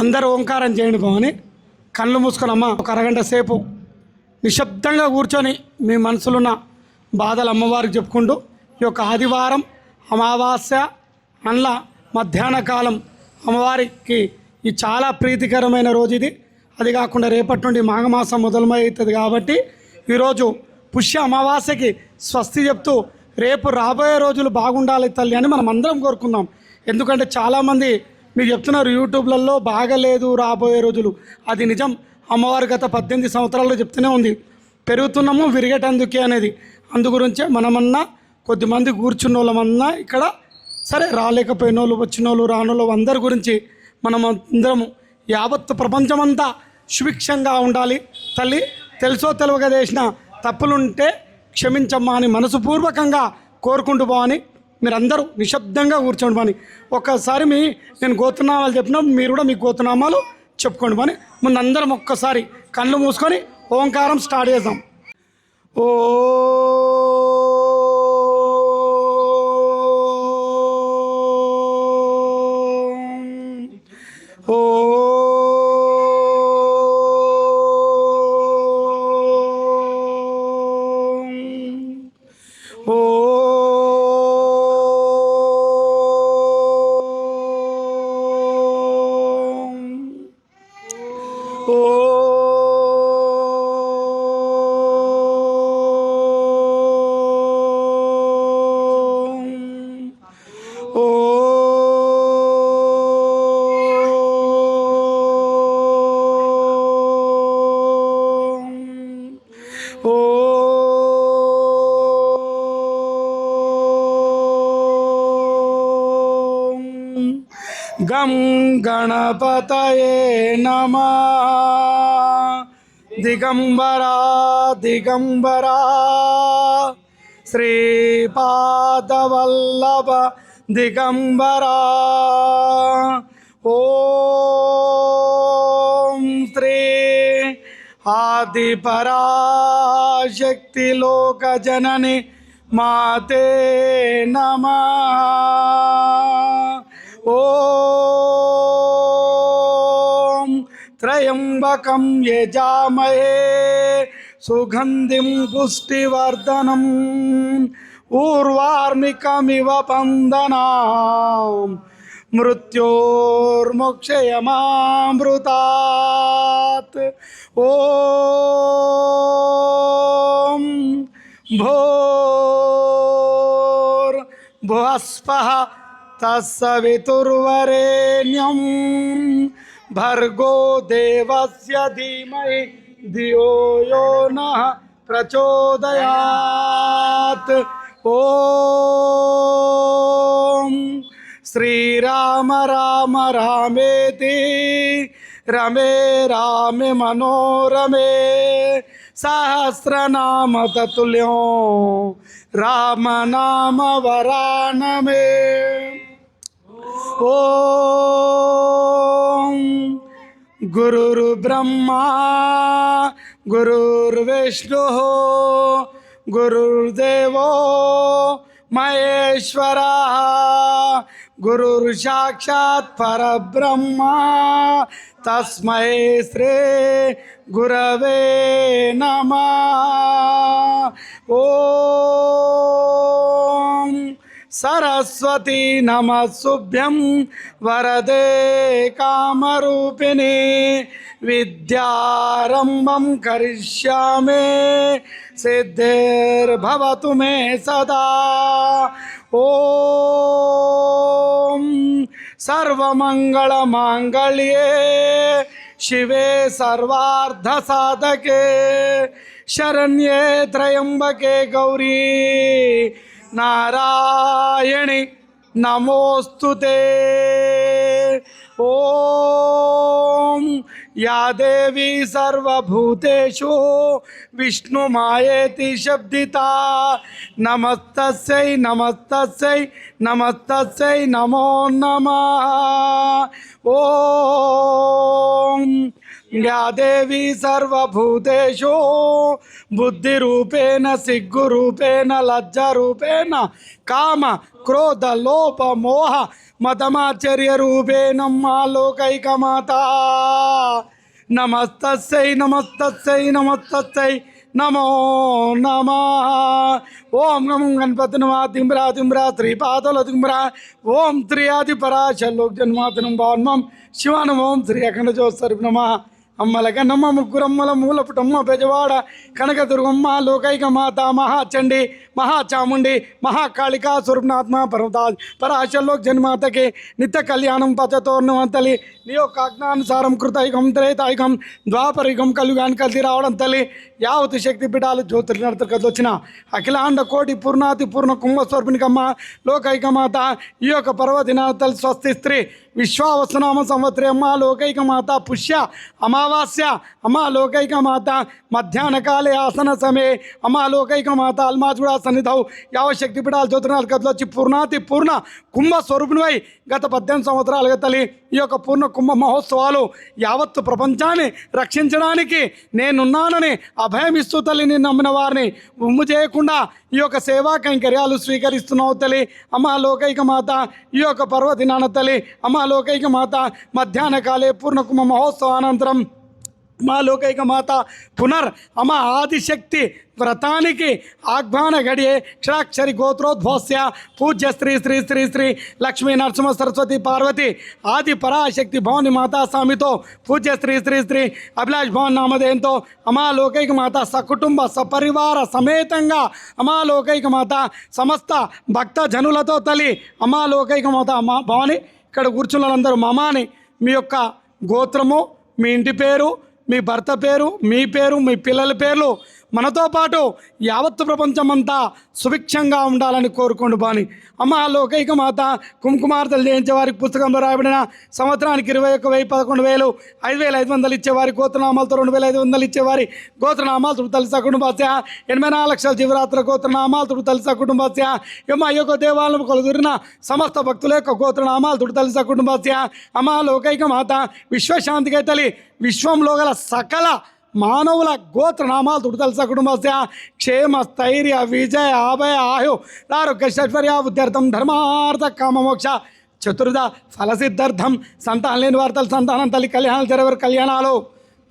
అందరూ ఓంకారం చేయండి బావని. కళ్ళు మూసుకొని ఒక అరగంట సేపు నిశ్శబ్దంగా కూర్చొని మీ మనసులున్న బాధలు అమ్మవారికి చెప్పుకుంటూ ఈ యొక్క ఆదివారం అమావాస్య అండ్ల మధ్యాహ్న కాలం అమ్మవారికి ఈ చాలా ప్రీతికరమైన రోజు ఇది. అది కాకుండా రేపటి నుండి మాఘమాసం మొదలవుతుంది కాబట్టి ఈరోజు పుష్య అమావాస్యకి స్వస్తి చెప్తూ రేపు రాబోయే రోజులు బాగుండాలి తల్లి అని మనం అందరం కోరుకుందాం. ఎందుకంటే చాలామంది మీరు చెప్తున్నారు యూట్యూబ్లలో బాగలేదు రాబోయే రోజులు. అది నిజం. అమ్మవారి గత 18 సంవత్సరాల్లో చెప్తూనే ఉంది పెరుగుతున్నాము విరిగేటందుకే అనేది. అందుగురించే మనమన్నా కొద్దిమంది కూర్చున్న వాళ్ళమన్నా ఇక్కడ సరే రాలేకపోయిన వాళ్ళు వచ్చిన వాళ్ళు రానోళ్ళు అందరి గురించి మనం అందరము యావత్ ప్రపంచమంతా సుభిక్షంగా ఉండాలి తల్లి. తెలుసో తెలియక చేసిన తప్పులుంటే క్షమించమ్మా అని మనసుపూర్వకంగా కోరుకుంటూ పోవని మీరందరూ నిశ్శబ్దంగా కూర్చోండి పని. ఒక్కసారి నేను గోత్రనామాలు చెప్పినప్పుడు మీరు కూడా మీ గోత్రనామాలు చెప్పుకోండి పని. ముందు అందరం ఒక్కసారి కళ్ళు మూసుకొని ఓంకారం స్టార్ట్ చేద్దాం. ఓ గం గణపతయే నమః. దిగంబరా దిగంబరా శ్రీపాదవల్లభ దిగంబరా. ఓం శ్రీ ఆదిపరాశక్తి లోకజనని మాతే నమః. ఓం త్రయంబకం యజామహే సుగంధిం పుష్టివర్ధనం ఊర్వార్మికమివ పందనాం మృత్యోర్మోక్షయమామృతాత్. ఓం భూర్భువస్వః తస్సవితుర్వరేణ్యం భర్గో దేవస్య ధీమహి ధియో యో నః ప్రచోదయాత్. ఓం శ్రీరామ రామ రామేతి రమే రామే మనోరమే సహస్రనామ తతుల్యం రామ నామ వరానమే. ఓం గురుర్ బ్రహ్మా గురుర్విష్ణు గురుర్దేవో మహేశ్వరా గురుర్ సాక్షాత్ పరబ్రహ్మ తస్మై శ్రీ గురవే నమః. ఓం సరస్వతీ నమఃస్తుభ్యం వరదే కామరూపిణి విద్యారంభం కరిష్యామి సిద్ధిర్భవతు మే సదా. ఓం సర్వమంగళమాంగళ్యే శివే సర్వార్థసాధకే శరణ్యే త్రయంబకే గౌరీ నారాయణి నమోస్తుతే. ఓం యా దేవీ సర్వభూతేషు విష్ణుమాయేతి శబ్దితా నమస్తస్యై నమస్తస్యై నమస్తస్యై నమో నమః. ఓం या देवी सर्वभूतेषु बुद्धिरूपेण सिग्गुरूपेण लज्जारूपेण काम क्रोध लोभ मोह मदमाचर्य रूपेण मा लोकैकमाता नमस्तस्यै नमस्तस्यै नमस्तस्यै नमो नमः। ओम नमो गणपति नमः तिम्रा तिम्रा श्रीपादल तिम्रा ओम श्री आदि पराशलोक जन्मातनं भावनम शिवानम ओम श्री अखंड ज्योतिस्वरूप नमः। అమ్మలగన్నమ్మ ముగ్గురమ్మల మూలపుటమ్మ బెజవాడ కనకదుర్గమ్మ లోకైక మాత మహాచండి మహాచాముండి మహాకాళికా స్వరూపనాత్మ పర్వతాజ్ పరాశలోక్ జన్మాతకి నిత్య కళ్యాణం పచతోర్ణం తల్లి నీ యొక్క ఆజ్ఞానుసారం కృతయుగం త్రేతాయుగం ద్వాపరయుగం కలియుగాన్ని కలిసి రావడం తల్లి యావత్ శక్తి పీఠాలు జ్యోతిర్నర్తలు కథ వచ్చిన అఖిలాండ కోటి పూర్ణాతి పూర్ణ కుంభస్వరూపిణికమ్మ లోకైక మాత ఈ యొక్క పర్వదిన తల్లి స్వస్తి స్త్రీ విశ్వావసనామ సంవత్సరే అమ్మ లోకైక మాత పుష్య అమావాస్య అమ్మ లోకైక మాత మధ్యాహ్న కాలే ఆసన సమయ అమ్మ లోకైక మాత అల్మాజుడా సన్నిధౌ యావశక్తి పీఠాలు జ్యోతిర్నాథ్ కథలు వచ్చి పూర్ణాతి పూర్ణ కుంభ స్వరూపిణివై గత 18 సంవత్సరాలుగా తల్లి ఈ యొక్క పూర్ణ కుంభ మహోత్సవాలు యావత్తు ప్రపంచాన్ని రక్షించడానికి నేనున్నానని అభయం ఇస్తూ తల్లి నేను నమ్మిన వారిని ఉమ్ము చేయకుండా ఈ యొక్క సేవా కైంకర్యాలు స్వీకరిస్తున్నావు తల్లి అమ్మ లోకైక మాత ఈ యొక్క పర్వదినాన తల్లి అమ్మ లోకైక మాత మధ్యాహ్న కాలే పూర్ణ కుంభ మహోత్సవానంతరం మా లోకైక మాత పునర్ అమ్మ ఆదిశక్తి వ్రతానికి ఆహ్వాన గడియే క్షరాక్షరి గోత్రోద్భవస్య పూజ్య శ్రీ శ్రీ శ్రీ శ్రీ లక్ష్మీ నరసింహ సరస్వతి పార్వతి ఆది పరాశక్తి భవాని మాతా స్వామితో పూజ్య శ్రీ శ్రీ శ్రీ అభిలాష్ భవన్ నామధేయంతో అమా లోకైక మాత సకుటుంబ సపరివార సమేతంగా అమా లోకైక మాత సమస్త భక్త జనులతో తల్లి అమా లోకైక మాత అమ్మా భవాని ఇక్కడ కూర్చున్న వాళ్ళందరూ మమాని మీ యొక్క గోత్రము మీ ఇంటి పేరు మీ భర్త పేరు మీ పేరు మీ పిల్లల పేర్లు మనతో పాటు యావత్తు ప్రపంచమంతా సుభిక్షంగా ఉండాలని కోరుకోండి బాని అమ్మ లోకైక మాత కుంకుమార్తెలు చేయించే వారికి పుస్తకంలో రాయబడిన సంవత్సరానికి 21,000 11,000 5,500 ఇచ్చేవారి గోత్రనామాలతో 2,500 ఇచ్చేవారి గోత్రనామాలు తలసా కుటుంబాస్య 84 లక్షల జీవరాత్రుల గోత్రనామాలు తలసా కుటుంబాస్య అమ్మ ఈ యొక్క దేవాలయం కొలుదురిన సమస్త భక్తుల యొక్క గోత్రనామాలు తలసా కుటుంబాస్య అమ్మ లోకైక మాత విశ్వశాంతికై తల్లి విశ్వంలో గల సకల మానవుల గోత్రనామాలు తుడతలసా కుటుంబస్య క్షేమ స్థైర్య విజయ అభయ ఆయు ఆరోగ్య ఐశ్వర్య ఉద్యర్థం ధర్మార్థ కామమోక్ష చతుర్థ ఫలసిద్ధార్థం సంతానం లేని వార్తలు సంతానం తల్లి కళ్యాణాలు జరవరు కళ్యాణాలు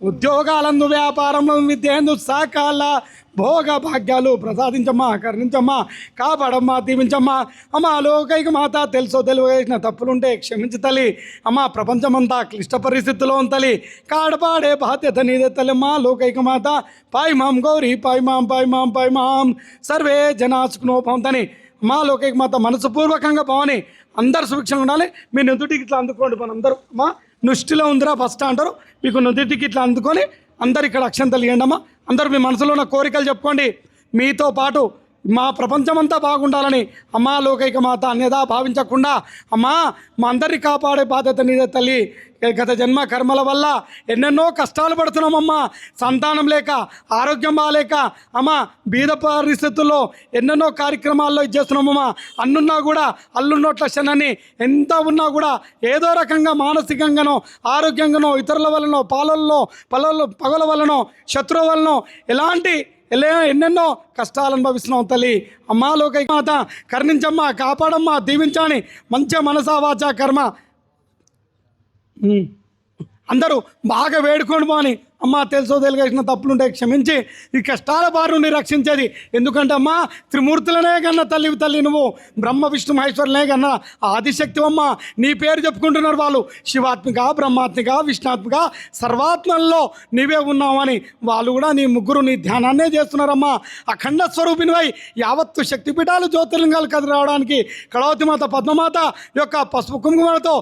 ఉద్యోగాలందు వ్యాపారంలో విద్యందు సకాల భోగ భాగ్యాలు ప్రసాదించమ్మా కరుణించమ్మా కాపాడమ్మా దీవించమ్మా అమ్మ లోకైక మాత తెలుసో తెలియసిన తప్పులుంటే క్షమించి తల్లి అమ్మ ప్రపంచమంతా క్లిష్ట పరిస్థితుల్లో ఉంతలి కాడపాడే బాధ్యత నీదే తల్లిమ్మా లోకైక మాత పాయ్ మాం గౌరీ పాయ్ మాం పాయ్ మాం పాయ్ మాం సర్వే జనాసుకునోపంతని మా లోకైక మాత మనసుపూర్వకంగా భవని అందరు సుభిక్షంగా ఉండాలి మీ నుదుటికి ఇట్లా అందుకోండి మన అందరూ అమ్మా నుష్టిలో ఉందిరా ఫస్ట్ అంటారు మీకు నుదుటికి ఇట్లా అందుకొని అందరు ఇక్కడ అక్షంతలు ఇవ్వండి అమ్మా అందరూ మీ మనసులో ఉన్న కోరికలు చెప్పుకోండి మీతో పాటు మా ప్రపంచమంతా బాగుండాలని అమ్మా లోకైక మాత అన్యదా భావించకుండా అమ్మా మా అందరినీ కాపాడే బాధ్యత నీదే తల్లి గత జన్మ కర్మల వల్ల ఎన్నెన్నో కష్టాలు పడుతున్నామమ్మా సంతానం లేక ఆరోగ్యం బాగాలేక అమ్మా బీద పరిస్థితుల్లో ఎన్నెన్నో కార్యక్రమాల్లో ఇచ్చేస్తున్నామమ్మా అన్నున్నా కూడా అల్లున్నోట్ల క్షణాన్ని ఎంత ఉన్నా కూడా ఏదో రకంగా మానసికంగానో ఆరోగ్యంగానో ఇతరుల వలనో పగల వలనో శత్రువు వలనో ఎన్నెన్నో కష్టాలు అనుభవిస్తున్నాం తల్లి అమ్మా లోకైక మాత కరుణించమ్మా కాపాడమ్మా దీవించాని మంచి మనసా వాచా కర్మ అందరూ బాగా వేడుకోండి బాని అమ్మ తెలుసో తెలియసిన తప్పులుంటే క్షమించి ఈ కష్టాల బారి నుండి రక్షించేది ఎందుకంటే అమ్మ త్రిమూర్తులనే కన్నా తల్లి నువ్వు బ్రహ్మ విష్ణు మహేశ్వరులనే కన్నా ఆదిశక్తి అమ్మ నీ పేరు చెప్పుకుంటున్నారు వాళ్ళు శివాత్మిక బ్రహ్మాత్మిక విష్ణాత్మిక సర్వాత్మల్లో నీవే ఉన్నావని వాళ్ళు కూడా నీ ముగ్గురు నీ ధ్యానాన్నే చేస్తున్నారమ్మా అఖండ స్వరూపినివై యావత్తు శక్తిపీఠాలు జ్యోతిర్లింగాలు కదిలి రావడానికి కళావతి మాత పద్మమాత యొక్క పసుపు కుంకుమలతో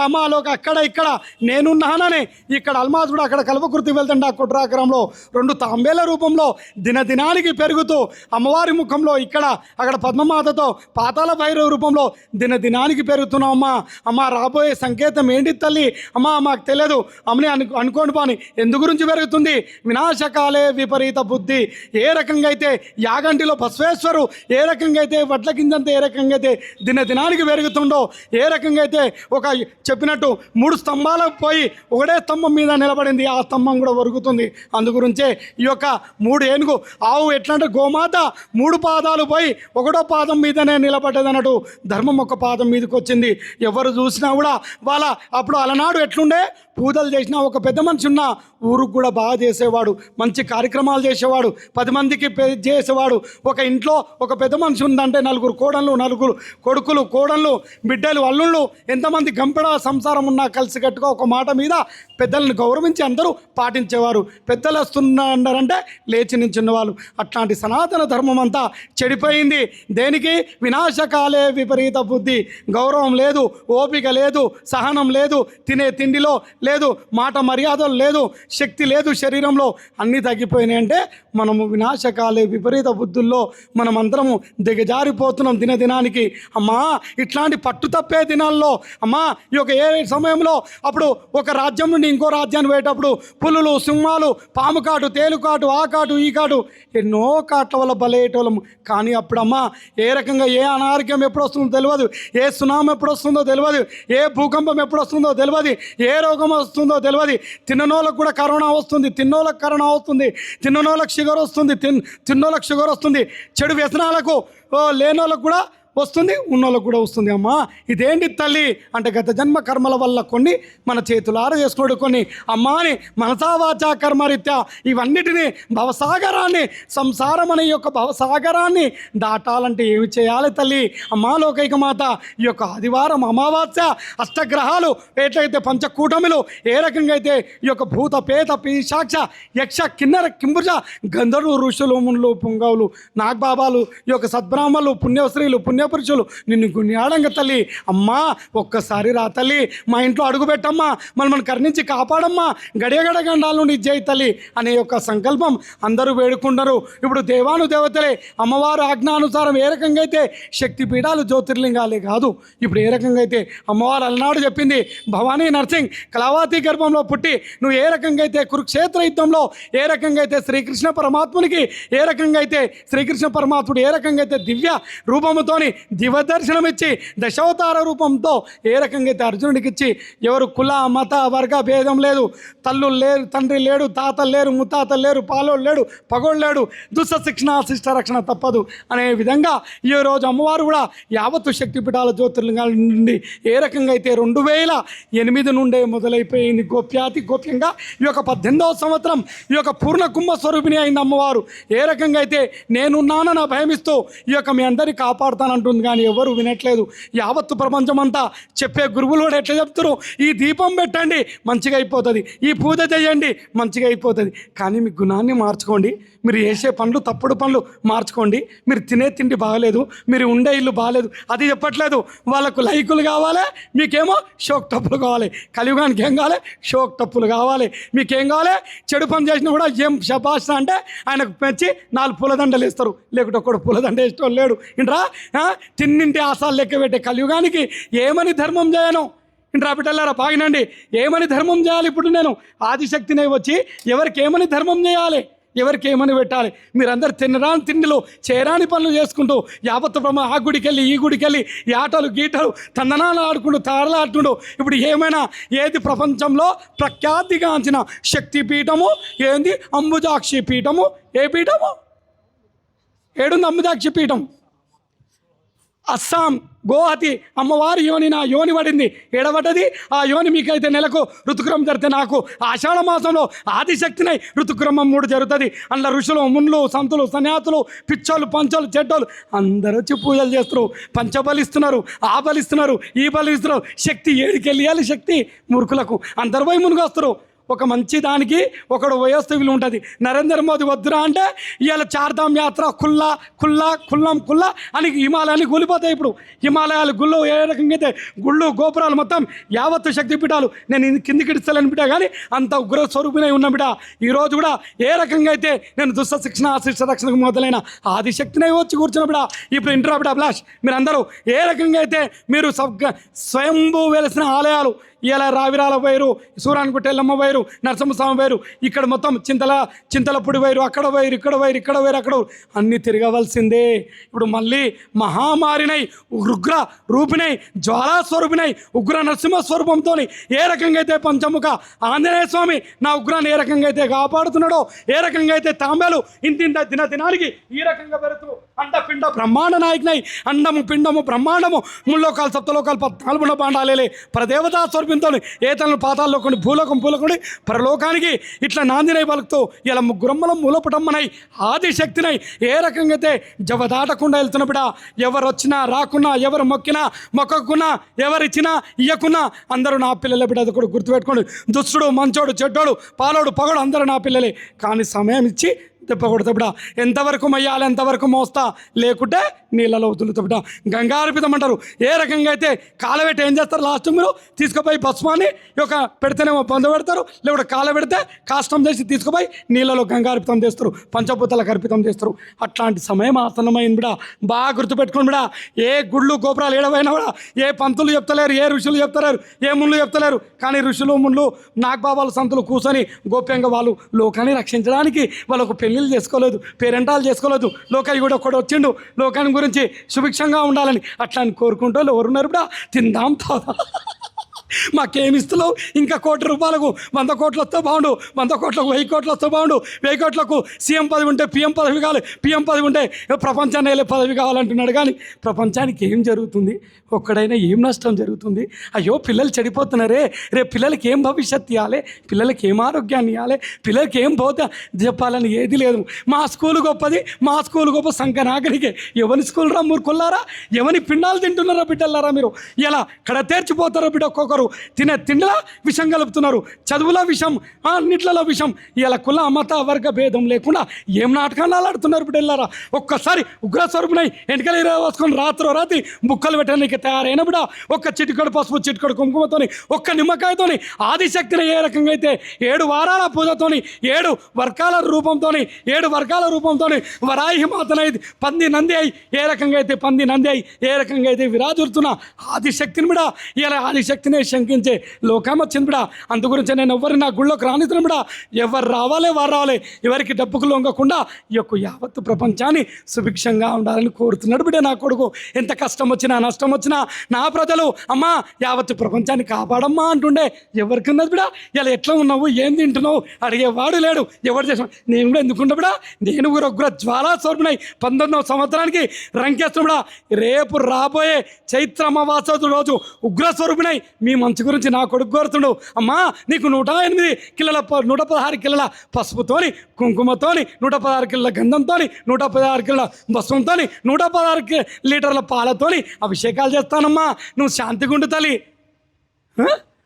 అమ్మలోకి అక్కడ ఇక్కడ నేనున్నానని ఇక్కడ అల్మాజ్ కూడా అక్కడ కల్పకృతి వెళ్తుంటే ఆ కుట్రాకరంలో 2 తాంబేల రూపంలో దినదినానికి పెరుగుతూ అమ్మవారి ముఖంలో ఇక్కడ అక్కడ పద్మమాతతో పాతాళ భైరవ రూపంలో దినదినానికి పెరుగుతున్నాం అమ్మా. అమ్మ రాబోయే సంకేతం ఏంటి తల్లి? అమ్మా మాకు తెలియదు అమ్మని అనుకోండి పాని. ఎందు గురించి పెరుగుతుంది? వినాశకాలే విపరీత బుద్ధి. ఏ రకంగా అయితే యాగంటిలో బసవేశ్వరు ఏ రకంగా అయితే వడ్ల కిందంతా ఏ రకంగా అయితే దినదినానికి పెరుగుతుండో, ఏ రకంగా అయితే ఒక చెప్పినట్టు 3 స్తంభాలకు పోయి ఒకటే స్తంభం మీద నిలబడింది, ఆ స్తంభం కూడా ఒరుగుతుంది. అందుగురించే ఈ యొక్క 3 ఏనుగు ఆవు ఎట్లా అంటే గోమాత 3 పాదాలు పోయి ఒకటో పాదం మీదనే నిలబడ్డది అన్నట్టు ధర్మం ఒక పాదం మీదకి వచ్చింది. ఎవరు చూసినా కూడా వాళ్ళ అప్పుడు అలనాడు ఎట్లుండే, పూజలు చేసినా ఒక పెద్ద మనిషి ఉన్న ఊరుకు కూడా బాగా చేసేవాడు, మంచి కార్యక్రమాలు చేసేవాడు, 10 మందికి చేసేవాడు. ఒక ఇంట్లో ఒక పెద్ద మనిషి ఉందంటే 4 కోడళ్ళు, 4 కొడుకులు, కోడళ్ళు, బిడ్డలు, అల్లుళ్ళు, ఎంతమంది గంపెడ సంసారం ఉన్నా కలిసికట్టుగా ఒక మాట మీద పెద్దలను గౌరవించి అందరూ పాటించేవారు. పెద్దలు వస్తున్నారంటే లేచి నించున్నవాళ్ళు. అట్లాంటి సనాతన ధర్మం అంతా చెడిపోయింది. దేనికి? వినాశకాలే విపరీత బుద్ధి. గౌరవం లేదు, ఓపిక లేదు, సహనం లేదు, తినే తిండిలో లేదు, మాట మర్యాదలు లేదు, శక్తి లేదు, శరీరంలో అన్నీ తగ్గిపోయినాయి. అంటే మనము వినాశకాలే విపరీత బుద్ధుల్లో మనమందరము దిగజారిపోతున్నాం దినదినానికి. అమ్మా ఇట్లాంటి పట్టు తప్పే దినాల్లో అమ్మా ఈ యొక్క ఏ సమయంలో అప్పుడు ఒక రాజ్యం నుండి ఇంకో రాజ్యాన్ని పోయేటప్పుడు పులులు, సింహాలు, పాము కాటు, తేలుకాటు, ఆ కాటు, ఈ కాటు, ఎన్నో కాట్ల వల్ల బలయ్యేటోళ్ళము. కానీ అప్పుడమ్మా ఏ రకంగా ఏ అనారోగ్యం ఎప్పుడు వస్తుందో తెలియదు, ఏ సునామీ ఎప్పుడు వస్తుందో తెలియదు, ఏ భూకంపం ఎప్పుడు వస్తుందో తెలియదు, ఏ రోగం వస్తుందో తెలియదు. తిన్నోళ్ళకు కూడా కరోనా వస్తుంది, తిన్నోళ్ళకి కరోనా వస్తుంది, తిన్నోళ్ళకి షుగర్ వస్తుంది, తిన్నోళ్ళకి షుగర్ వస్తుంది, చెడు వ్యసనాలకు లేనోళ్ళకు కూడా వస్తుంది, ఉన్నోళ్ళకు కూడా వస్తుంది. అమ్మా ఇదేంటి తల్లి అంటే గత జన్మ కర్మల వల్ల కొన్ని మన చేతులార చేసుకున్నాడు, కొన్ని అమ్మా అని మనసా వాచా కర్మరీత్యా ఇవన్నిటినీ భవసాగరాన్ని, సంసారం అనే యొక్క భవసాగరాన్ని దాటాలంటే ఏమి చేయాలి తల్లి? అమ్మా లోకైక మాత ఈ యొక్క ఆదివారం అమావాస్య అష్టగ్రహాలు ఎట్లయితే పంచకూటమిలు ఏ రకంగా అయితే ఈ యొక్క భూత పేత పిశాచ యక్ష కిన్నర కింబుజ గంధర్వులు ఋషులు మునులు పుంగవులు నాగబాబాలు ఈ యొక్క సద్బ్రాహ్మణులు పుణ్యశ్రీలు పుణ్యపురుషులు నిన్ను గుణ్యాడంగా తల్లి. అమ్మా ఒక్కసారి రా తల్లి, మా ఇంట్లో అడుగు పెట్టమ్మా, మన కరుణించి కాపాడమ్మా, గడియగడ గండాల నుండి జై తల్లి అనే యొక్క సంకల్పం అందరూ వేడుకుంటారు. ఇప్పుడు దేవాను దేవతలే అమ్మవారు ఆజ్ఞానుసారం ఏ రకంగా అయితే శక్తిపీఠాలు జ్యోతిర్లింగాలే కాదు, ఇప్పుడు ఏ రకంగా అయితే అమ్మవారు అలనాడు చెప్పింది భవానీ నర్సింగ్ కళావతి గర్భంలో పుట్టి నువ్వు ఏ రకంగా అయితే కురుక్షేత్ర యుద్ధంలో ఏ రకంగా అయితే శ్రీకృష్ణ పరమాత్మునికి ఏ రకంగా అయితే శ్రీకృష్ణ పరమాత్ముడు ఏ రకంగా అయితే దివ్య రూపముతోని దివ్యదర్శనం ఇచ్చి దశావతార రూపంతో ఏ రకంగా అయితే అర్జునుడికి ఇచ్చి ఎవరు కుల మత వర్గ భేదం లేదు, తల్లు లేరు, తండ్రి లేడు, తాతలు లేరు, ముత్తాతలు లేరు, పాలోడు లేడు, పగోడు లేడు, దుష్ట శిక్షణ శిష్ట రక్షణ తప్పదు అనే విధంగా ఈరోజు అమ్మవారు కూడా యావత్తు శక్తిపీఠాల జ్యోతిర్లింగాల నుండి ఏ రకంగా అయితే 2008 నుండే మొదలైపోయింది గోప్యంగా ఈ యొక్క 18వ సంవత్సరం ఈ యొక్క పూర్ణ కుంభ స్వరూపిణి అయింది అమ్మవారు. ఏ రకంగా అయితే నేనున్నానని భయమిస్తూ ఈ యొక్క మీ అందరినీ కాపాడుతానంటుంది, కానీ ఎవరు వినట్లేదు. యావత్తు ప్రపంచం అంతా చెప్పే గురువులు కూడా ఎట్లా చెప్తారు, ఈ దీపం పెట్టండి మంచిగా అయిపోతుంది, ఈ పూజ చేయండి మంచిగా అయిపోతుంది, కానీ మీ గుణాన్ని మార్చుకోండి, మీరు చేసే పనులు తప్పుడు పనులు మార్చుకోండి, మీరు తినే తిండి బాగలేదు, మీరు ఉండే ఇల్లు బాగలేదు అది చెప్పట్లేదు. వాళ్ళకు లైకులు కావాలి, మీకేమో షోక్ టప్పులు కావాలి. కలియుగానికి ఏం కావాలి? షోక్ టప్పులు కావాలి. మీకేం కావాలి? చెడు పని చేసినా కూడా ఏం శబాష్ అంటే ఆయనకు పెంచి 4 పూలదండలు ఇస్తారు, లేకుంటే ఒక్కడు పూలదండ వేసుకో లేడు. ఇంట్రా తిన్నింటి ఆశాలు లెక్క పెట్టే కలియుగానికి ఏమని ధర్మం చేయను? ఇంట్రా బిడ్డలారా బాగినండి, ఏమని ధర్మం చేయాలి? ఇప్పుడు నేను ఆదిశక్తిని వచ్చి ఎవరికి ఏమని ధర్మం చేయాలి, ఎవరికి ఏమని పెట్టాలి? మీరందరూ తినరాని తిండిలో చేరాని పనులు చేసుకుంటూ యావత్తు ఆ గుడికి వెళ్ళి ఈ గుడికి వెళ్ళి ఈ ఆటలు గీటలు తందనాలు ఆడుకుంటూ తారలాడుకుంటూ ఇప్పుడు ఏమైనా ఏది ప్రపంచంలో ప్రఖ్యాతిగాంచిన శక్తి పీఠము ఏంది? అంబుజాక్షి పీఠము. ఏ పీఠము? ఏడుంది అంబుజాక్షి పీఠం? అస్సాం గోహతి అమ్మవారి యోని నా యోని పడింది. ఎడబడ్డది ఆ యోని. మీకైతే నెలకు ఋతుక్రమం జరిగితే నాకు ఆషాఢ మాసంలో ఆదిశక్తినై ఋతుక్రమం 3 జరుగుతుంది. అందులో ఋషులు మునులు సంతులు సన్యాసులు పిచ్చోళ్ళు పంచోళ్ళు చెడ్డోళ్ళు అందరూ వచ్చి పూజలు చేస్తారు, పంచబలిస్తున్నారు, ఆ బలిస్తున్నారు, ఈ బలిస్తున్నారు. శక్తి ఏడికెళ్ళాలి, శక్తి మురుకులకు అందరు పోయి మునిగొస్తారు. ఒక మంచి దానికి ఒకడు వయస్సు విలువ ఉంటుంది. నరేంద్ర మోదీ వద్దురా అంటే ఇవాళ చార్ధామ్ యాత్ర కుల్లా కుల్లా కుల్లం కుల్లా అని హిమాలయాన్ని కూలిపోతాయి. ఇప్పుడు హిమాలయాలు గుళ్ళు ఏ రకంగా అయితే గుళ్ళు గోపురాలు మొత్తం యావత్తు శక్తిపీఠాలు నేను కిందికి ఇడిస్తలేని బిడ్డ, కానీ అంత ఉగ్ర స్వరూపిణై ఉన్న బిడ్డ. ఈరోజు కూడా ఏ రకంగా అయితే నేను దుష్ట శిక్షణ శిక్ష రక్షణకు మొదలైన ఆదిశక్తినే వచ్చి కూర్చున్న బిడ్డ. ఇప్పుడు ఇంటరా బిడ్డ అభిలాష్, మీరందరూ ఏ రకంగా అయితే మీరు స్వయంభూ వెలిసిన ఆలయాలు ఇలా రావిరాల వైరు, సూరాన్గుట్ట ఎల్లమ్మ వైరు, నరసింహస్వామి వైరు, ఇక్కడ మొత్తం చింతలపూడి వైరు, అక్కడ వైరు, ఇక్కడ వైరు, ఇక్కడ వైరు, అక్కడ అన్నీ తిరగవలసిందే. ఇప్పుడు మళ్ళీ మహామారినై ఉగ్ర రూపిణై జ్వాలాస్వరూపిణై ఉగ్ర నరసింహ స్వరూపంతో ఏ రకంగా అయితే పంచముఖ ఆంజనేయ స్వామి నా ఉగ్రాన్ని ఏ రకంగా అయితే కాపాడుతున్నాడో, ఏ రకంగా అయితే తాంబేలు ఇంతింత దినానికి ఈ రకంగా పెడుతూ అండపిండ బ్రహ్మాండ నాయకునై అండము పిండము బ్రహ్మాండము ముల్లోకాలు సప్తలోకాలు 14 పాండాలే ప్రదేవతా స్వరూపంతో ఏతలను పాతాల్లో కొన్ని భూలోకం పూలకొని పరలోకానికి ఇట్లా నాందినై పలుకుతూ ఇలా ముగ్గురమ్మలం మూలపుటమ్మనై ఆదిశక్తినై ఏ రకంగా అయితే జవదాటకుండా వెళ్తున్న బిడ్డ. ఎవరు వచ్చినా రాకున్నా, ఎవరు మొక్కకున్నా, ఎవరిచ్చినా ఇయ్యకున్నా అందరూ నా పిల్లలే బిడ్డ. అది కూడా గుర్తుపెట్టుకోండి. దుష్టుడు మంచోడు చెడ్డోడు పాలోడు పగడు అందరూ నా పిల్లలే. కానీ సమయం ఇచ్చి తిప్పకూడదు బిడ్డ. ఎంతవరకు మొయ్యాలి ఎంతవరకు మోస్తా, లేకుంటే నీళ్ళలో వదులుతా బిడ్డ. గంగార్పితం అంటారు. ఏ రకంగా అయితే కాలబెట్టి ఏం చేస్తారు, లాస్ట్ మీరు తీసుకుపోయి భస్మాన్ని పెడితేనేమో బంధు పెడతారు, లేకుంటే కాలబెడితే కాష్టం చేసి తీసుకుపోయి నీళ్ళలో గంగార్పితం చేస్తారు, పంచభూతాలకు అర్పితం చేస్తారు. అట్లాంటి సమయం ఆసన్నమైంది బిడ్డ. బాగా గుర్తుపెట్టుకోండి బిడ్డ. ఏ గుళ్ళు గోపురాలు ఏడవైనా కూడా ఏ పంతులు చెప్తలేరు, ఏ ఋషులు చెప్తలేరు, ఏ ముళ్ళు చెప్తలేరు. కానీ ఋషులు ముళ్ళు నాగబాబాలు సంతులు కూర్చొని గోప్యంగా వాళ్ళు లోకాన్ని రక్షించడానికి వాళ్ళకు పెళ్ళిళ్ళు చేసుకోలేదు, పేరెంటాలు చేసుకోలేదు. లోకాన్ని కూడా ఒకటి వచ్చిండు లోకాన్ని గురించి సుభిక్షంగా ఉండాలని అట్లా అని కోరుకుంటూ ఎవరున్నారు కూడా తిందాం తాదా మాకేమిస్తున్నావు, ఇంకా 1 కోటి రూపాయలకు 100 కోట్లు వస్తే బాగుండు, 100 కోట్లకు 1000 కోట్లు వస్తే బాగుండు, 1000 కోట్లకు సీఎం పదవి ఉంటే పిఎం పదవి కావాలి, పిఎం పదవి ఉంటే ప్రపంచాన్ని వెళ్ళే పదవి కావాలంటున్నాడు. కానీ ప్రపంచానికి ఏం జరుగుతుంది, ఒక్కడైనా ఏం నష్టం జరుగుతుంది? అయ్యో పిల్లలు చెడిపోతున్నారే, రేపు పిల్లలకి ఏం భవిష్యత్తు ఇవ్వాలి, పిల్లలకి ఏం ఆరోగ్యాన్ని ఇవ్వాలి, పిల్లలకి ఏం బోధ చెప్పాలని ఏది లేదు. మా స్కూలు గొప్పది, మా స్కూలు గొప్ప సంకనాగరికే. ఎవరి స్కూల్ రా మూర్ఖుల్లారా, ఎవరి పిండాలు తింటున్నారా బిడ్డలారా? మీరు ఇలా కడతేర్చిపోతారా బిడ్డ? ఒక్కొక్కరు తినే తిండిలా విషం కలుపుతున్నారు, చదువుల విషం, అన్నిట్లలో విషం. ఇలా కుల మత వర్గ భేదం లేకుండా ఏం నాటకాలు ఆడుతున్నారు బిడ్డలారా? ఒక్కసారి ఉగ్రస్వరూపునై ఎంటికలు వేసుకొని రాత్రి ముక్కలు పెట్టడానికి తయారైన బిడ్డ. ఒక్క చిటికడు పసుపు, చిటికడు కుంకుమతోని, ఒక్క నిమ్మకాయతోని ఆదిశక్తిని ఏ రకంగా అయితే 7 వారాల పూజతోని 7 వర్గాల రూపంతోని వరాహి మాతనై పంది నంది అయి ఏ రకంగా అయితే పంది నంది అయి ఏ రకంగా అయితే విరాజుతున్న ఆదిశక్తిని బిడ. ఇలా ఆదిశక్తినే శంకించే లోకం వచ్చింది బిడ. అందు గురించి నేను ఎవరిని నా గుళ్ళోకి రానిద్దాను బిడ. ఎవరు రావాలి వారు రావాలి, ఎవరికి డబ్బుకు లొంగకుండా ఈ యొక్క యావత్తు ప్రపంచాన్ని సుభిక్షంగా ఉండాలని కోరుతున్నాడు బిడ్డ. నా కొడుకు ఎంత కష్టం వచ్చినా నష్టం వచ్చినా నా ప్రజలు అమ్మా యావత్తు ప్రపంచాన్ని కాపాడమ్మా అంటుండే. ఎవరికి ఉన్నది బిడ? ఇలా ఎట్లా ఉన్నావు, ఏం తింటున్నావు అడిగేవాడు లేడు. ఎవరు చేసిన నేను కూడా ఎందుకుంటా బిడ? నేను కూడా ఉగ్ర జ్వాలా స్వరూపిణై 19వ సంవత్సరానికి రంకేస్తున్నా బిడ. రేపు రాబోయే చైత్ర అమావాస్య రోజు ఉగ్ర స్వరూపిణై మీ మంచి గురించి నా కొడుకు కోరుతుండు. అమ్మా నీకు 108 కిలోల 116 కిలోల పసుపుతోని, కుంకుమతోని, 116 కిలోల గంధంతోని, 116 కిలోల భస్వంతోని, 116 లీటర్ల పాలతోని అభిషేకాలు చేస్తానమ్మా. నువ్వు శాంతిగుండు తల్లి.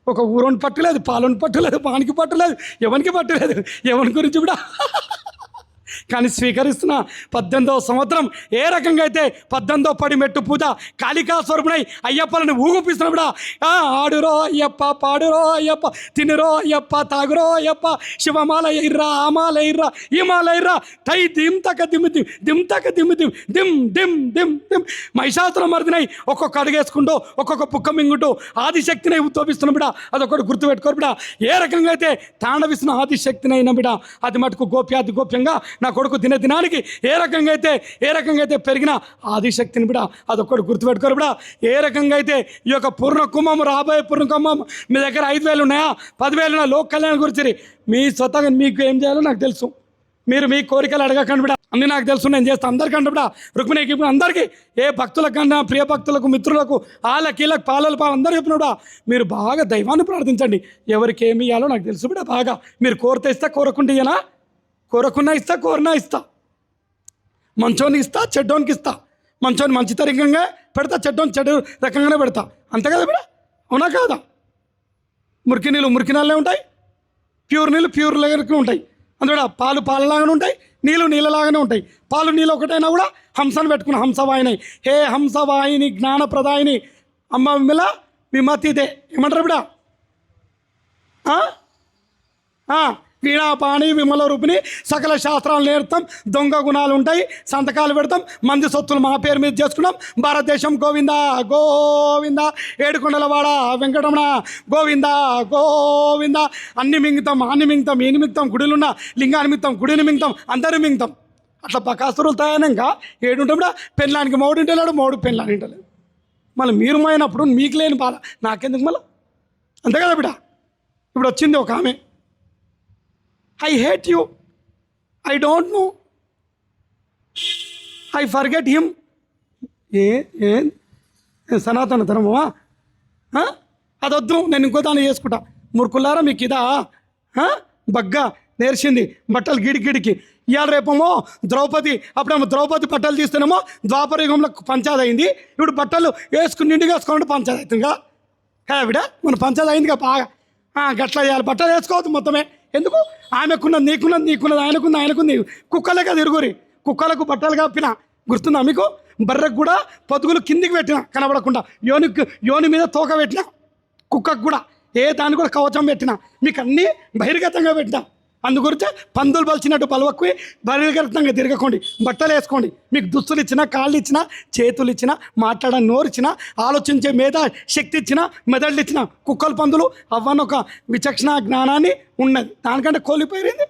ఒక ఊరోని పట్టులేదు, పాలోని పట్టులేదు, పానికి పట్టులేదు, ఎవరికి పట్టులేదు, ఎవరి గురించి కూడా కానీ స్వీకరిస్తున్న 18వ సంవత్సరం ఏ రకంగా అయితే 18వ పడి మెట్టు పూజ కాళికా స్వరూపునై అయ్యప్పలను ఊగిపిస్తున్నా బిడ. ఆడురో అయ్యప్ప, పాడురో అయ్యప్ప, తినురో అయ్యప్ప, తాగురో అయ్యప్ప, శివమాల ఎయిర్రా, ఆమాల ఎయిర్రా, ఈ మాల ఎయిర్రా, తై దిమ్ తక దిమ్ దిమ్ దిమ్ తక దిమ్ దిమ్ దిమ్ దిమ్ దిమ్ దిమ్ మహిషాసుర మర్దినై ఒక్కొక్క అడుగేసుకుంటూ ఒక్కొక్క పుక్క మింగుంటూ ఆదిశక్తినై ఉత్తోపిస్తున్న బిడ. అదొకటి గుర్తుపెట్టుకోరు బిడ. ఏ రకంగా అయితే తాండవిస్తున్న ఆదిశక్తినైనా బిడ, అది మటుకు గోప్యాది గోప్యంగా నా కొడుకు దినానికి ఏ రకంగా అయితే పెరిగిన ఆదిశక్తిని బిడ. అదొక్కటి గుర్తుపెట్టుకోరు బిడ. ఏ రకంగా అయితే ఈ యొక్క పూర్ణ కుంభం, రాబోయే పూర్ణ కుంభం మీ దగ్గర 5,000 ఉన్నాయా, 10,000 ఉన్నాయా, లోక కళ్యాణం గురించి మీ స్వతగా మీకు ఏం చేయాలో నాకు తెలుసు. మీరు మీ కోరికలు అడగకండి బిడ, అన్నీ నాకు తెలుసు, నేను చేస్తాను. అందరికంటే బిడ రుక్మిణికి అందరికీ, ఏ భక్తులకు కన్నా ప్రియ భక్తులకు మిత్రులకు వాళ్ళకి పాలలు అందరూ చెప్పిన బిడ మీరు బాగా దైవాన్ని ప్రార్థించండి. ఎవరికి ఏమి ఇవ్వాలో నాకు తెలుసు బిడ. బాగా మీరు కోరితే ఇస్తా, కోరకుంటే ఇయ్యనా, కోరకున్నా ఇస్తా, కోరినా ఇస్తా. మంచోనికి ఇస్తా, చెడ్డోనికి ఇస్తా. మంచోని మంచి తరంగా పెడతా, చెడ్డోని చెడు రకంగానే పెడతా. అంతే కదా బిడ, అవునా కాదా? మురికి నీళ్ళు మురికి నీళ్ళే ఉంటాయి, ప్యూర్ నీళ్ళు ప్యూర్ లాగానే ఉంటాయి, అందులో పాలు పాలలాగానే ఉంటాయి, నీళ్ళు నీళ్ళలాగానే ఉంటాయి. పాలు నీళ్ళు ఒకటైనా కూడా హంసను పెట్టుకున్న హంసవాహిని. హే హంసవాహిని జ్ఞానప్రదాయిని అమ్మ విమల విమతిదే ఏమంటారు బిడా? వీణాపాణి విమల రూపిణి సకల శాస్త్రాలు నేర్తాం, దొంగ గుణాలు ఉంటాయి, సంతకాలు పెడతాం, మంది సొత్తులు మా పేరు మీద చేసుకున్నాం. భారతదేశం గోవింద గోవింద, ఏడుకొండలవాడ వెంకటరమణ గోవింద గోవింద. అన్ని మింగుతాం, అన్ని మింగుతాం, ఈని మింగుతాం, గుడిలున్న లింగాన్ని మింగుతాం, గుడిని మింగుతాం, అందరిని మింగుతాం. అట్లా బకాసురులు తయారైనాక ఏడుంటాం బిడా? పెళ్ళానికి మౌడు ఇంటలేడు, మౌడు పెళ్ళాని ఇంటలేదు. మళ్ళీ మీరు పోయినప్పుడు మీకు లేని బాధ నాకెందుకు మళ్ళీ? అంతే కదా బిడా? ఇప్పుడు వచ్చింది ఒక ఆమె, I hate you, I don't know, I forget him. ఏ సనాతన ధర్మమా? అదొద్దు, నేను ఇంకో దాన్ని చేసుకుంటా. మురుకులారా మీకు ఇదా బగ్గా నేర్చింది బట్టలు గిడికి. ఇవాళ రేపేమో ద్రౌపది, అప్పుడేమో ద్రౌపది బట్టలు తీస్తేనేమో ద్వాపరయుగంలో పంచాయతీ అయింది. ఇప్పుడు బట్టలు వేసుకుని నిండుగా వేసుకోండి పంచాయతీ అవుతుందిగా బిడ. మన పంచాయతీ అయిందిగా బాగా. గట్లా చేయాలి, బట్టలు వేసుకోవద్దు మొత్తమే. ఎందుకు? ఆమెకున్నది నీకున్నది ఆయనకుంది. కుక్కలకే తిరుగురి, కుక్కలకు బట్టలు కప్పిన గుర్తుందా మీకు? బర్రెకు కూడా పొదుగులు కిందికి పెట్టిన కనబడకుండా, యోని మీద తోక పెట్టిన, కుక్కకు కూడా ఏ దాన్ని కూడా కవచం పెట్టిన, మీకు అన్నీ బహిర్గతంగా పెట్టిన. అందుగురించే పందులు బలిచినట్టు బలవక్కువి బహిర్గతంగా తిరగకండి, బట్టలు వేసుకోండి. మీకు దుస్తులు ఇచ్చినా, కాళ్ళు ఇచ్చినా, చేతులు ఇచ్చినా, మాట్లాడని నోరు ఇచ్చినా, ఆలోచించే మేధా శక్తి ఇచ్చినా, మెదళ్ళు ఇచ్చిన కుక్కల పందులు అవ్వనొక విచక్షణ జ్ఞానాన్ని ఉన్నది. దానికంటే కోల్పోయింది.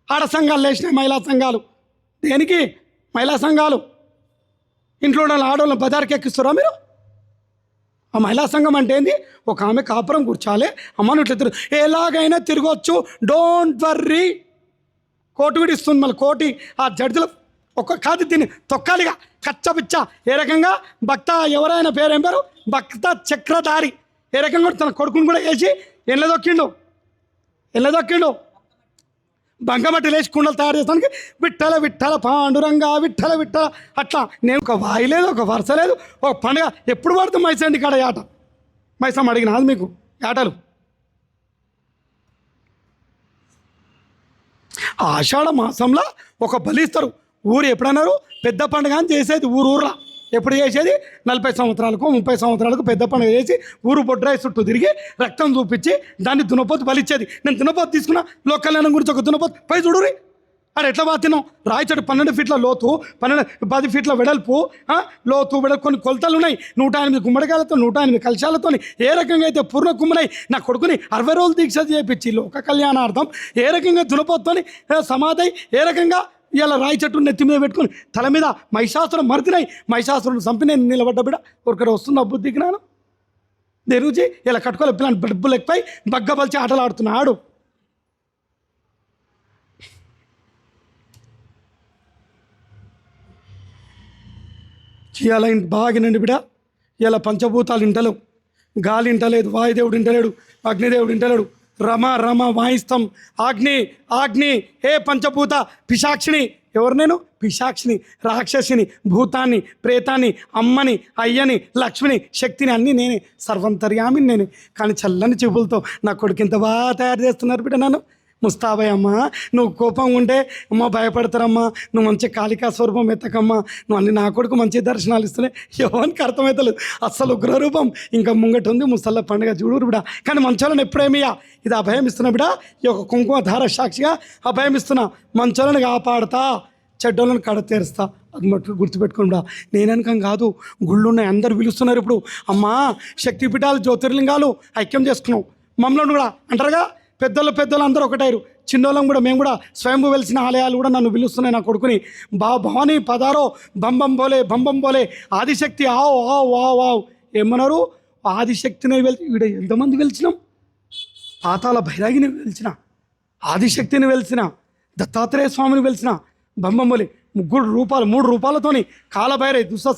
ఆడ సంఘాలు లేచినాయి, మహిళా సంఘాలు. దేనికి మహిళా సంఘాలు? ఇంట్లో ఉన్న ఆడవాళ్ళని బజార్కి ఎక్కిస్తారా మీరు? ఆ మహిళా సంఘం అంటే ఏంది? ఒక ఆమె కాపురం కూర్చోాలి, అమ్మను ఇట్లా ఎలాగైనా తిరగవచ్చు, డోంట్ వర్రీ. కోటి కూడా ఇస్తుంది మళ్ళీ, కోటి ఆ జడ్జిలో ఒక కాదు దీన్ని తొక్కాలిగా కచ్చపిచ్చ. ఏ రకంగా భక్త, ఎవరైనా పేరు ఏం పేరు? భక్త చక్రధారి. ఏ రకంగా తన కొడుకుని కూడా వేసి ఎల్లదొక్కిండు. బంగమట్టి లేచి కుండలు తయారు చేస్తానికి విట్టల విట్టల పాండురంగా విట్టల విట్టల. అట్లా నేను ఒక వాయి లేదు, ఒక వరుస లేదు, ఒక పండుగ ఎప్పుడు పడుతుంది మైసండి కాడ ఆట. మైసమ్మ అడిగిన అది మీకు ఆటలు. ఆషాఢ మాసంలో ఒక బలిస్తారు. ఊరు ఎప్పుడన్నారు పెద్ద పండుగ అని చేసేది ఊర్లా. ఎప్పుడు చేసేది? 40 సంవత్సరాలకు 30 సంవత్సరాలకు పెద్ద పండుగ చేసి ఊరు బొడ్రాయి చుట్టూ తిరిగి రక్తం చూపించి దాన్ని దున్నపోతు బలిచ్చేది. నేను దున్నపోతు తీసుకున్నా, లోకల్యాణం గురించి ఒక దున్నపోతు పై చూడురి. అది ఎట్లా బాతినాం? రాయి చెట్టు 12 ఫీట్ల లోతు, 10 ఫీట్ల వెడల్పు, లోతు వెడల్పు, కొన్ని కొలతలు ఉన్నాయి. 108 గుమ్మడికాయలతో, 108 కలశాలతో ఏ రకంగా అయితే పూర్ణ కుమ్మనై నా కొడుకుని 60 రోజులు దీక్ష చేయించి లోక కళ్యాణార్థం ఏ రకంగా దున్నపోతుని సమాధి, ఏ రకంగా ఇలా రాయి చెట్టు నెత్తి మీద పెట్టుకుని తల మీద మహిషాసురం మరిచినాయి. మహిషాసురం చంపిన నిలబడ్డ బిడ ఒకరు వస్తున్న బుద్ధి జ్ఞానం తెరుచి ఇలా కట్టుకోలే పిల్లని డబ్బులు ఎక్కువై బగ్గబలిచి ఆటలు ఆడుతున్నాడు. ఇలా బాగినండి బిడ. ఇలా పంచభూతాలు ఇంటలేవు, గాలి ఇంటలేదు, వాయుదేవుడు ఇంటలేడు, అగ్నిదేవుడు ఇంటలేడు. రమ వాయిస్తాం. ఆగ్ని హే పంచభూత పిశాక్షిని. ఎవరు నేను? పిశాక్షిని, రాక్షసిని, భూతాన్ని, ప్రేతాన్ని, అమ్మని, అయ్యని, లక్ష్మిని, శక్తిని, అన్నీ నేనే. సర్వంతర్యామిని నేనే. కానీ చల్లని చూపులతో నా కొడుకు ఇంత బాగా తయారు చేస్తున్నారు బిడ్డ. నన్ను ముస్తాబాయ్ అమ్మ, నువ్వు కోపం ఉంటే అమ్మ భయపడతారమ్మా, నువ్వు మంచి కాళికా స్వరూపం ఎత్తకమ్మా, నువ్వు అన్ని నా కొడుకు మంచి దర్శనాలు ఇస్తున్నాయి. ఎవరికి అర్థమవుతలేదు అస్సలు ఉగ్రరూపం. ఇంకా ముంగట ఉంది ముసల్ల పండుగ చూడురు బిడా. కానీ మంచోళ్ళని ఎప్పుడేమియా ఇది అభయం ఇస్తున్నా బిడా. ఈ యొక్క కుంకుమ ధార సాక్షిగా అభయం ఇస్తున్నా. మంచోళ్ళని కాపాడుతా, చెడ్డోళ్ళని కడతేరుస్తా. అది మట్టు గుర్తుపెట్టుకుని బిడా. నేననకం కాదు, గుళ్ళు ఉన్నాయి, అందరు పిలుస్తున్నారు ఇప్పుడు. అమ్మా శక్తిపీఠాలు, జ్యోతిర్లింగాలు ఐక్యం చేసుకున్నాం. మమ్మల్ని కూడా అంటారుగా పెద్దలు అందరూ ఒకటైరు. చిన్నోళ్ళం కూడా మేము కూడా స్వయంభూ వెలిసిన ఆలయాలు కూడా నన్ను పిలుస్తున్నాయి. నా కొడుకుని భవానీ పదారో బంబం బోలే ఆదిశక్తి ఆవు ఆవు ఆవు ఆవు ఏమన్నారు? ఆదిశక్తిని ఈడ ఎంతమంది వెలిచినాం? పాతాల భైరాగిని వెలిచిన, ఆదిశక్తిని వెలిసిన, దత్తాత్రేయ స్వామిని వెలిసిన, బంబం బోలే 3 రూపాలతోని కాలభైరవి దుష్ట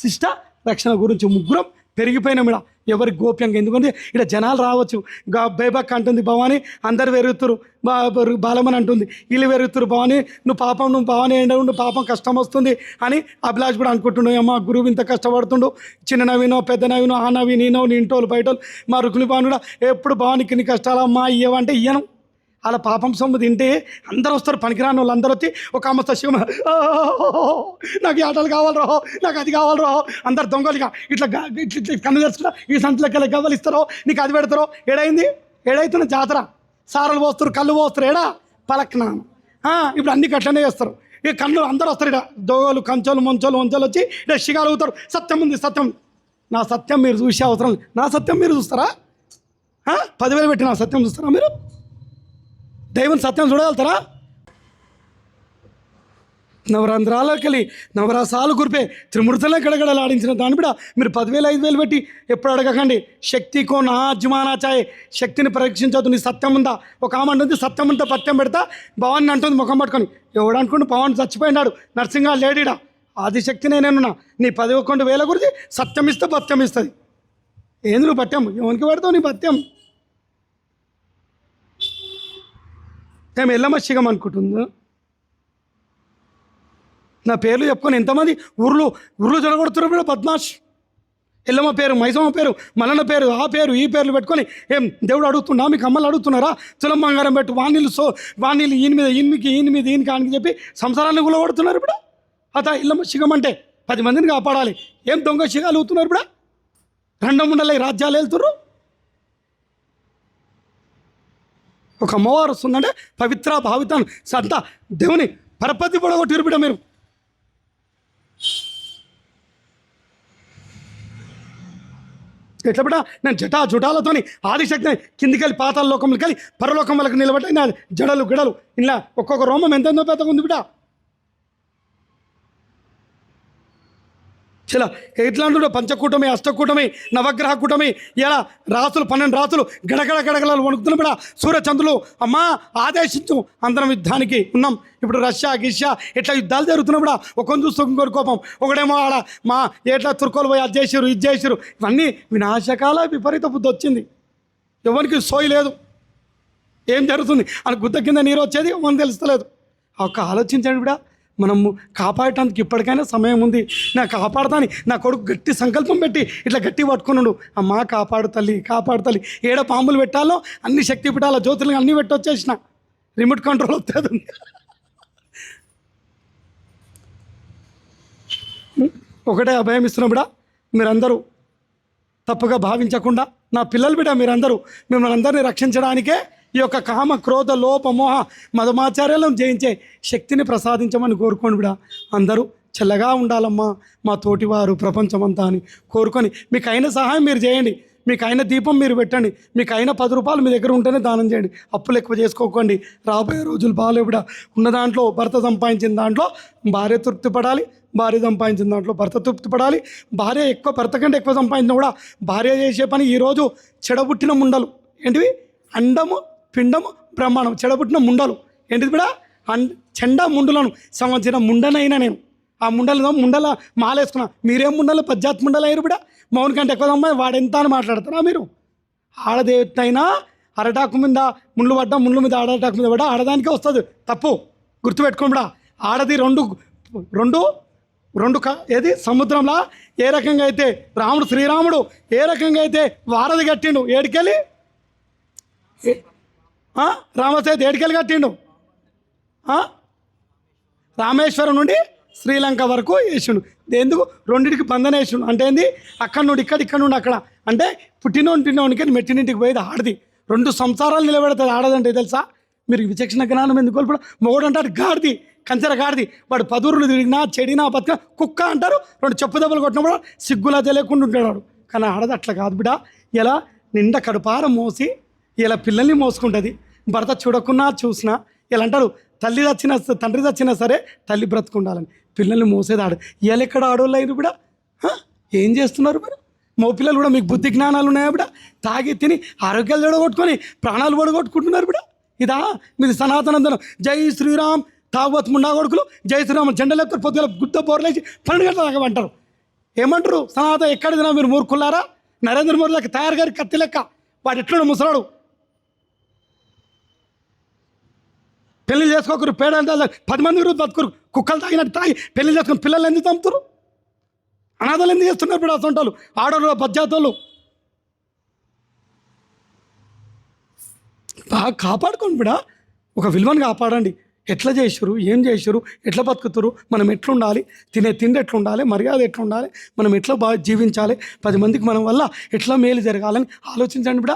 శిష్ట రక్షణ గురించి ముగ్గురం పెరిగిపోయినాం. ఎవరి గోప్యంగా, ఎందుకంటే ఇక్కడ జనాలు రావచ్చు. బేబక్ అంటుంది భవాని, అందరు వెరుగుతురు. బాలమని అంటుంది, వీళ్ళు వెరుగుతురు. భవాని నువ్వు భవాని నువ్వు పాపం కష్టం వస్తుంది అని అభిలాష్ కూడా అనుకుంటున్నావు. అమ్మ గురువు ఇంత కష్టపడుతుండు, చిన్న నవీనో పెద్ద నవీనో, ఆ నవీ నీనో నీ ఇంటోళ్ళు బయటోళ్ళు. మా రుక్ని భావన్ కూడా ఎప్పుడు భవానికి నీ కష్టాలు అమ్మా ఇవ్వంటే ఇయ్యను. అలా పాపం సొమ్ము తింటే అందరూ వస్తారు, పనికిరాని వాళ్ళు అందరూ వచ్చి ఒక అమ్మ శివ నాకు ఈ ఆటలు కావాలరా, నాకు అది కావాలరా, అందరు దొంగలుగా ఇట్లా ఇట్లా కన్ను తెచ్చుకున్నా ఈ సంచులకి గవ్వలు ఇస్తారో, నీకు అది పెడతారో. ఏడైతున్న జాతర సారలు పోస్తారు, కళ్ళు పోస్తారు, ఏడా పలక్నా. ఇప్పుడు అన్ని అట్లనే చేస్తారు. ఇక కళ్ళు అందరూ వస్తారు, ఇక్కడ దోగలు కంచోలు మంచోలు వంచోలు వచ్చి ఇక్కడ షిగాలుగుతారు. సత్యం ఉంది, సత్యం. నా సత్యం మీరు చూసే అవసరం లేదు. నా సత్యం మీరు చూస్తారా? 10,000 పెట్టి నా సత్యం చూస్తారా మీరు? దైవం సత్యం చూడగలుగుతారా? నవరంధ్రాలకెళ్ళి నవరసాలు కురిపే త్రిమూర్తులే గడగడలాడించిన దాన్ని కూడా మీరు 10,000 5,000 పెట్టి ఎప్పుడు అడగకండి. శక్తికో నా అజ్మానా చాయే, శక్తిని పరీక్షించవద్దు. నీ సత్యం ఉందా? ఒక ఆమె అంటుంది సత్యం ఉంటే పత్యం పెడతా భవాన్ని అంటుంది ముఖం పట్టుకొని. ఎవడు అనుకుంటే పవన్ చచ్చిపోయినాడు, నర్సింగా లేడీడా. ఆదిశక్తి నేనేనున్నా. నీ 11,000 గురించి సత్యం ఇస్తే పత్యం ఇస్తుంది. ఏంది నువ్వు పత్యం? ఎవరికి పెడతావు నీ పత్యం? మేము ఎల్లమ్మ శిగం అనుకుంటుందా? నా పేర్లు చెప్పుకొని ఎంతమంది ఊర్లు జడగొడుతున్నారు కూడా. బద్మాష్ ఎల్లమ్మ పేరు, మైసమ్మ పేరు, మల్లన్న పేరు, ఆ పేరు ఈ పేర్లు పెట్టుకొని ఏం దేవుడు అడుగుతున్నా? మీకు అమ్మలు అడుగుతున్నారా? తులం బంగారం పెట్టు, వాణీలు ఈయనకి అని చెప్పి సంసారాన్ని కూడా కొడుతున్నారు ఇప్పుడు. అత ఎల్లమ్మ శిగం అంటే 10 మందిని కాపాడాలి. ఏం దొంగ శిగాలు అవుతున్నారు ఇప్పుడు? రెండముండలై రాజ్యాలు వెళ్తున్నారు. ఒక అమ్మవారు వస్తుందంటే పవిత్ర భావితాన్ని సంత దేవుని పరపతి పొడగొట్టిరు బిడ్డ మీరు. ఎట్లా బిడ్డ? నేను జుటాలతోని ఆదిశక్తిని కిందికెళ్ళి పాతాల లోకంలోకి వెళ్ళి పరలోకం వాళ్ళకి నిలబడి నా జడలు గిడలు ఇలా ఒక్కొక్క రోమం ఎంతెంతో పెద్దగా ఉంది బిడ్డ. చలా ఎట్లాంటి పంచకూటమి, అష్టకూటమి, నవగ్రహ కూటమి, ఇలా రాసులు 12 రాసులు గడగడలు వణుకుతున్న బిడ్డ. సూర్యచంద్రులు అమ్మా ఆదేశించు, అందరం యుద్ధానికి ఉన్నాం. ఇప్పుడు రష్యా గిష్యా ఇట్లా యుద్ధాలు జరుగుతున్నాయి బిడ్డ. ఒకరిని చూస్తూ ఇంకోటి కోపం, ఒకడేమో ఆడ మా ఎట్లా తుర్కోలు పోయి అది చేసిరు ఇది చేసిరు. ఇవన్నీ వినాశకాల విపరీత బుద్ధి వచ్చింది. ఎవరికి సోయి లేదు. ఏం జరుగుతుంది అని గుద్ద కింద నీరు వచ్చేది మనం తెలుస్తలేదు. ఒక ఆలోచించండి బిడ్డ. మనము కాపాడటానికి ఇప్పటికైనా సమయం ఉంది. నాకు కాపాడుతాని నా కొడుకు గట్టి సంకల్పం పెట్టి ఇట్లా గట్టి పట్టుకున్నాడు. అమ్మా కాపాడు తల్లి, కాపాడు తల్లి. ఏడ పాములు పెట్టాలో అన్ని శక్తి పెట్టాలో, జ్యోతులు అన్నీ పెట్టి వచ్చేసిన. రిమోట్ కంట్రోల్ వస్తుంది. ఒకటే అభయం ఇస్తున్నా బిడ్డ, మీరందరూ తప్పుగా భావించకుండా. నా పిల్లలు బిడ్డ, మీరందరూ మిమ్మల్ని అందరినీ రక్షించడానికే ఈ యొక్క కామ క్రోధ లోప మోహ మదమాచార్యాలను జయించే శక్తిని ప్రసాదించమని కోరుకోండి బిడ్డ. అందరూ చల్లగా ఉండాలమ్మా మా తోటివారు ప్రపంచమంతా అని కోరుకొని మీకు అయిన సహాయం మీరు చేయండి. మీకు అయిన దీపం మీరు పెట్టండి. మీకు అయిన 10 రూపాయలు మీ దగ్గర ఉంటేనే దానం చేయండి. అప్పులు ఎక్కువ చేసుకోకండి. రాబోయే రోజులు బాగాలేవు బిడ్డ. ఉన్న దాంట్లో భర్త సంపాదించిన దాంట్లో భార్య తృప్తి పడాలి, భార్య సంపాదించిన దాంట్లో భర్త తృప్తి పడాలి. భార్య భర్త కంటే ఎక్కువ సంపాదించినా కూడా భార్య చేసే పని ఈరోజు చెడబుట్టిన ముండలు ఏంటివి? అండము పిండము బ్రహ్మాండం చెడబుట్టిన ముండలు ఏంటిది బిడ? చెండా ముండులను సంవత్సరం ముండనైనా నేను ఆ ముండల మాలేసుకున్నా. మీరేం ముండలు? పశ్చాత్ ముండలు అయ్యారు బిడ. మౌన్ కంటే ఎక్కువ అమ్మాయి వాడెంత అని మాట్లాడతారా మీరు? ఆడదేవైనా అరటాకు మీద ముళ్ళు పడ్డా, ముళ్ళు మీద అరటాకు మీద పడ్డా ఆడదానికే వస్తుంది. తప్పు గుర్తుపెట్టుకోండి బిడ. ఆడది రెండు ఏది సముద్రంలో ఏ రకంగా అయితే శ్రీరాముడు ఏ రకంగా అయితే వారధి కట్టిండు, ఏడికెళ్ళి రామసేతు ఏడికెళ్ళి కట్టిండు, రామేశ్వరం నుండి శ్రీలంక వరకు వేసిండు. ఎందుకు? రెండింటికి బంధన వేసిండు. అంటే ఏంది? అక్కడ నుండి ఇక్కడ నుండి అక్కడ. అంటే పుట్టినోనికి మెట్టినింటికి పోయేది ఆడది. 2 సంసారాలు నిలబెడుతుంది ఆడదంటే తెలుసా? మీరు విచక్షణ జ్ఞానం ఎందుకు కోల్పోవడం? మొగడు అంటాడు గాడిది, కంచెర గాడిది. వాడు 10 ఊర్లు తిరిగినా చెడినా బతికినా కుక్క అంటారు. 2 చెప్పు దెబ్బలు కొట్టినప్పుడు సిగ్గులా తెలియకుండా ఉంటాడు. కానీ ఆడది అట్లా కాదు బిడ. ఇలా నిండా కడుపారం మోసి ఇలా పిల్లల్ని మోసుకుంటుంది. భర్త చూడకున్నా చూసినా ఇలా అంటారు, తండ్రి చచ్చినా సరే తల్లి బ్రతుకుండాలని. పిల్లల్ని మోసేది ఆడ. ఇలా ఎక్కడ ఆడోళ్ళు అయిన కూడా ఏం చేస్తున్నారు మీరు? మో పిల్లలు కూడా మీకు బుద్ధి జ్ఞానాలు ఉన్నాయా బిడ? తాగి తిని ఆరోగ్యాలు చెడగొట్టుకొని ప్రాణాలు పడగొట్టుకుంటున్నారు బిడ. ఇదా మీది సనాతనందనం? జై శ్రీరామ్ తాగబోతు ముండా కొడుకులు జై శ్రీరామ్ జెండలు పొద్దుల గుద్ద బోర్లేసి 12 గంటల దాకా అంటారు. ఏమంటారు? సనాతనం ఎక్కడిదినా మీరు మూర్ఖులారా? నరేంద్ర మోడీ లెక్క తయారు గారి కత్తి లెక్క వాడు ఎట్లున్నాడు ముసలాడు. పెళ్లి చేసుకోకరు, పేడలు 10 మంది బతుకురు, కుక్కలు తాగినట్టు తాగి పెళ్లి చేసుకుని పిల్లలు ఎందుకు చంపుతారు? అనాథలు ఎందుకు చేస్తున్నారు ఇప్పుడు? అసంటోళ్ళు ఆడోళ్ళు బజ్జాతోళ్ళు. బాగా కాపాడుకోండి బిడ. ఒక విలువను కాపాడండి. ఎట్లా చేసారు, ఏం చేసారు, ఎట్లా బతుకుతారు, మనం ఎట్లుండాలి, తినే తిండి ఎట్లుండాలి, మర్యాద ఎట్లుండాలి, మనం ఎట్లా బాగా జీవించాలి, 10 మందికి మనం వల్ల ఎట్లా మేలు జరగాలని ఆలోచించండి బిడ్డ.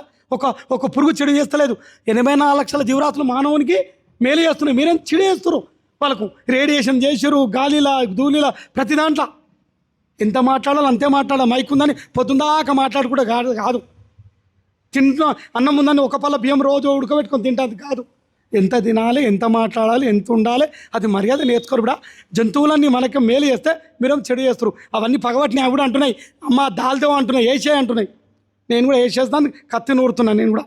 ఒక పురుగు చెడు చేస్తలేదు. 84 లక్షల జీవరాశులు మానవునికి మేలు చేస్తున్నాయి. మీరేం చెడు చేస్తారు వాళ్ళకు. రేడియేషన్ చేసారు, గాలిలా ధూళిలా ప్రతి దాంట్లో ఎంత మాట్లాడాలో అంతే మాట్లాడాలి. మైక్ ఉందని పొద్దుందాకా మాట్లాడుకుంటే కాదు. తింటున్నా అన్నం ఉందని ఒక పళ్ళ బియ్యం రోజు ఉడకబెట్టుకొని తింటుంది కాదు. ఎంత తినాలి, ఎంత మాట్లాడాలి, ఎంత ఉండాలి, అది మర్యాద నేర్చుకోరు కూడా. జంతువులన్నీ మనకి మేలు చేస్తే మీరేం చెడు చేస్తారు. అవన్నీ పగబట్టినాయి కూడా అంటున్నాయి. అమ్మ దాల్దేవో అంటున్నాయి, వేసే అంటున్నాయి. నేను కూడా వేసేస్తాను, కత్తి నూరుతున్నాను. నేను కూడా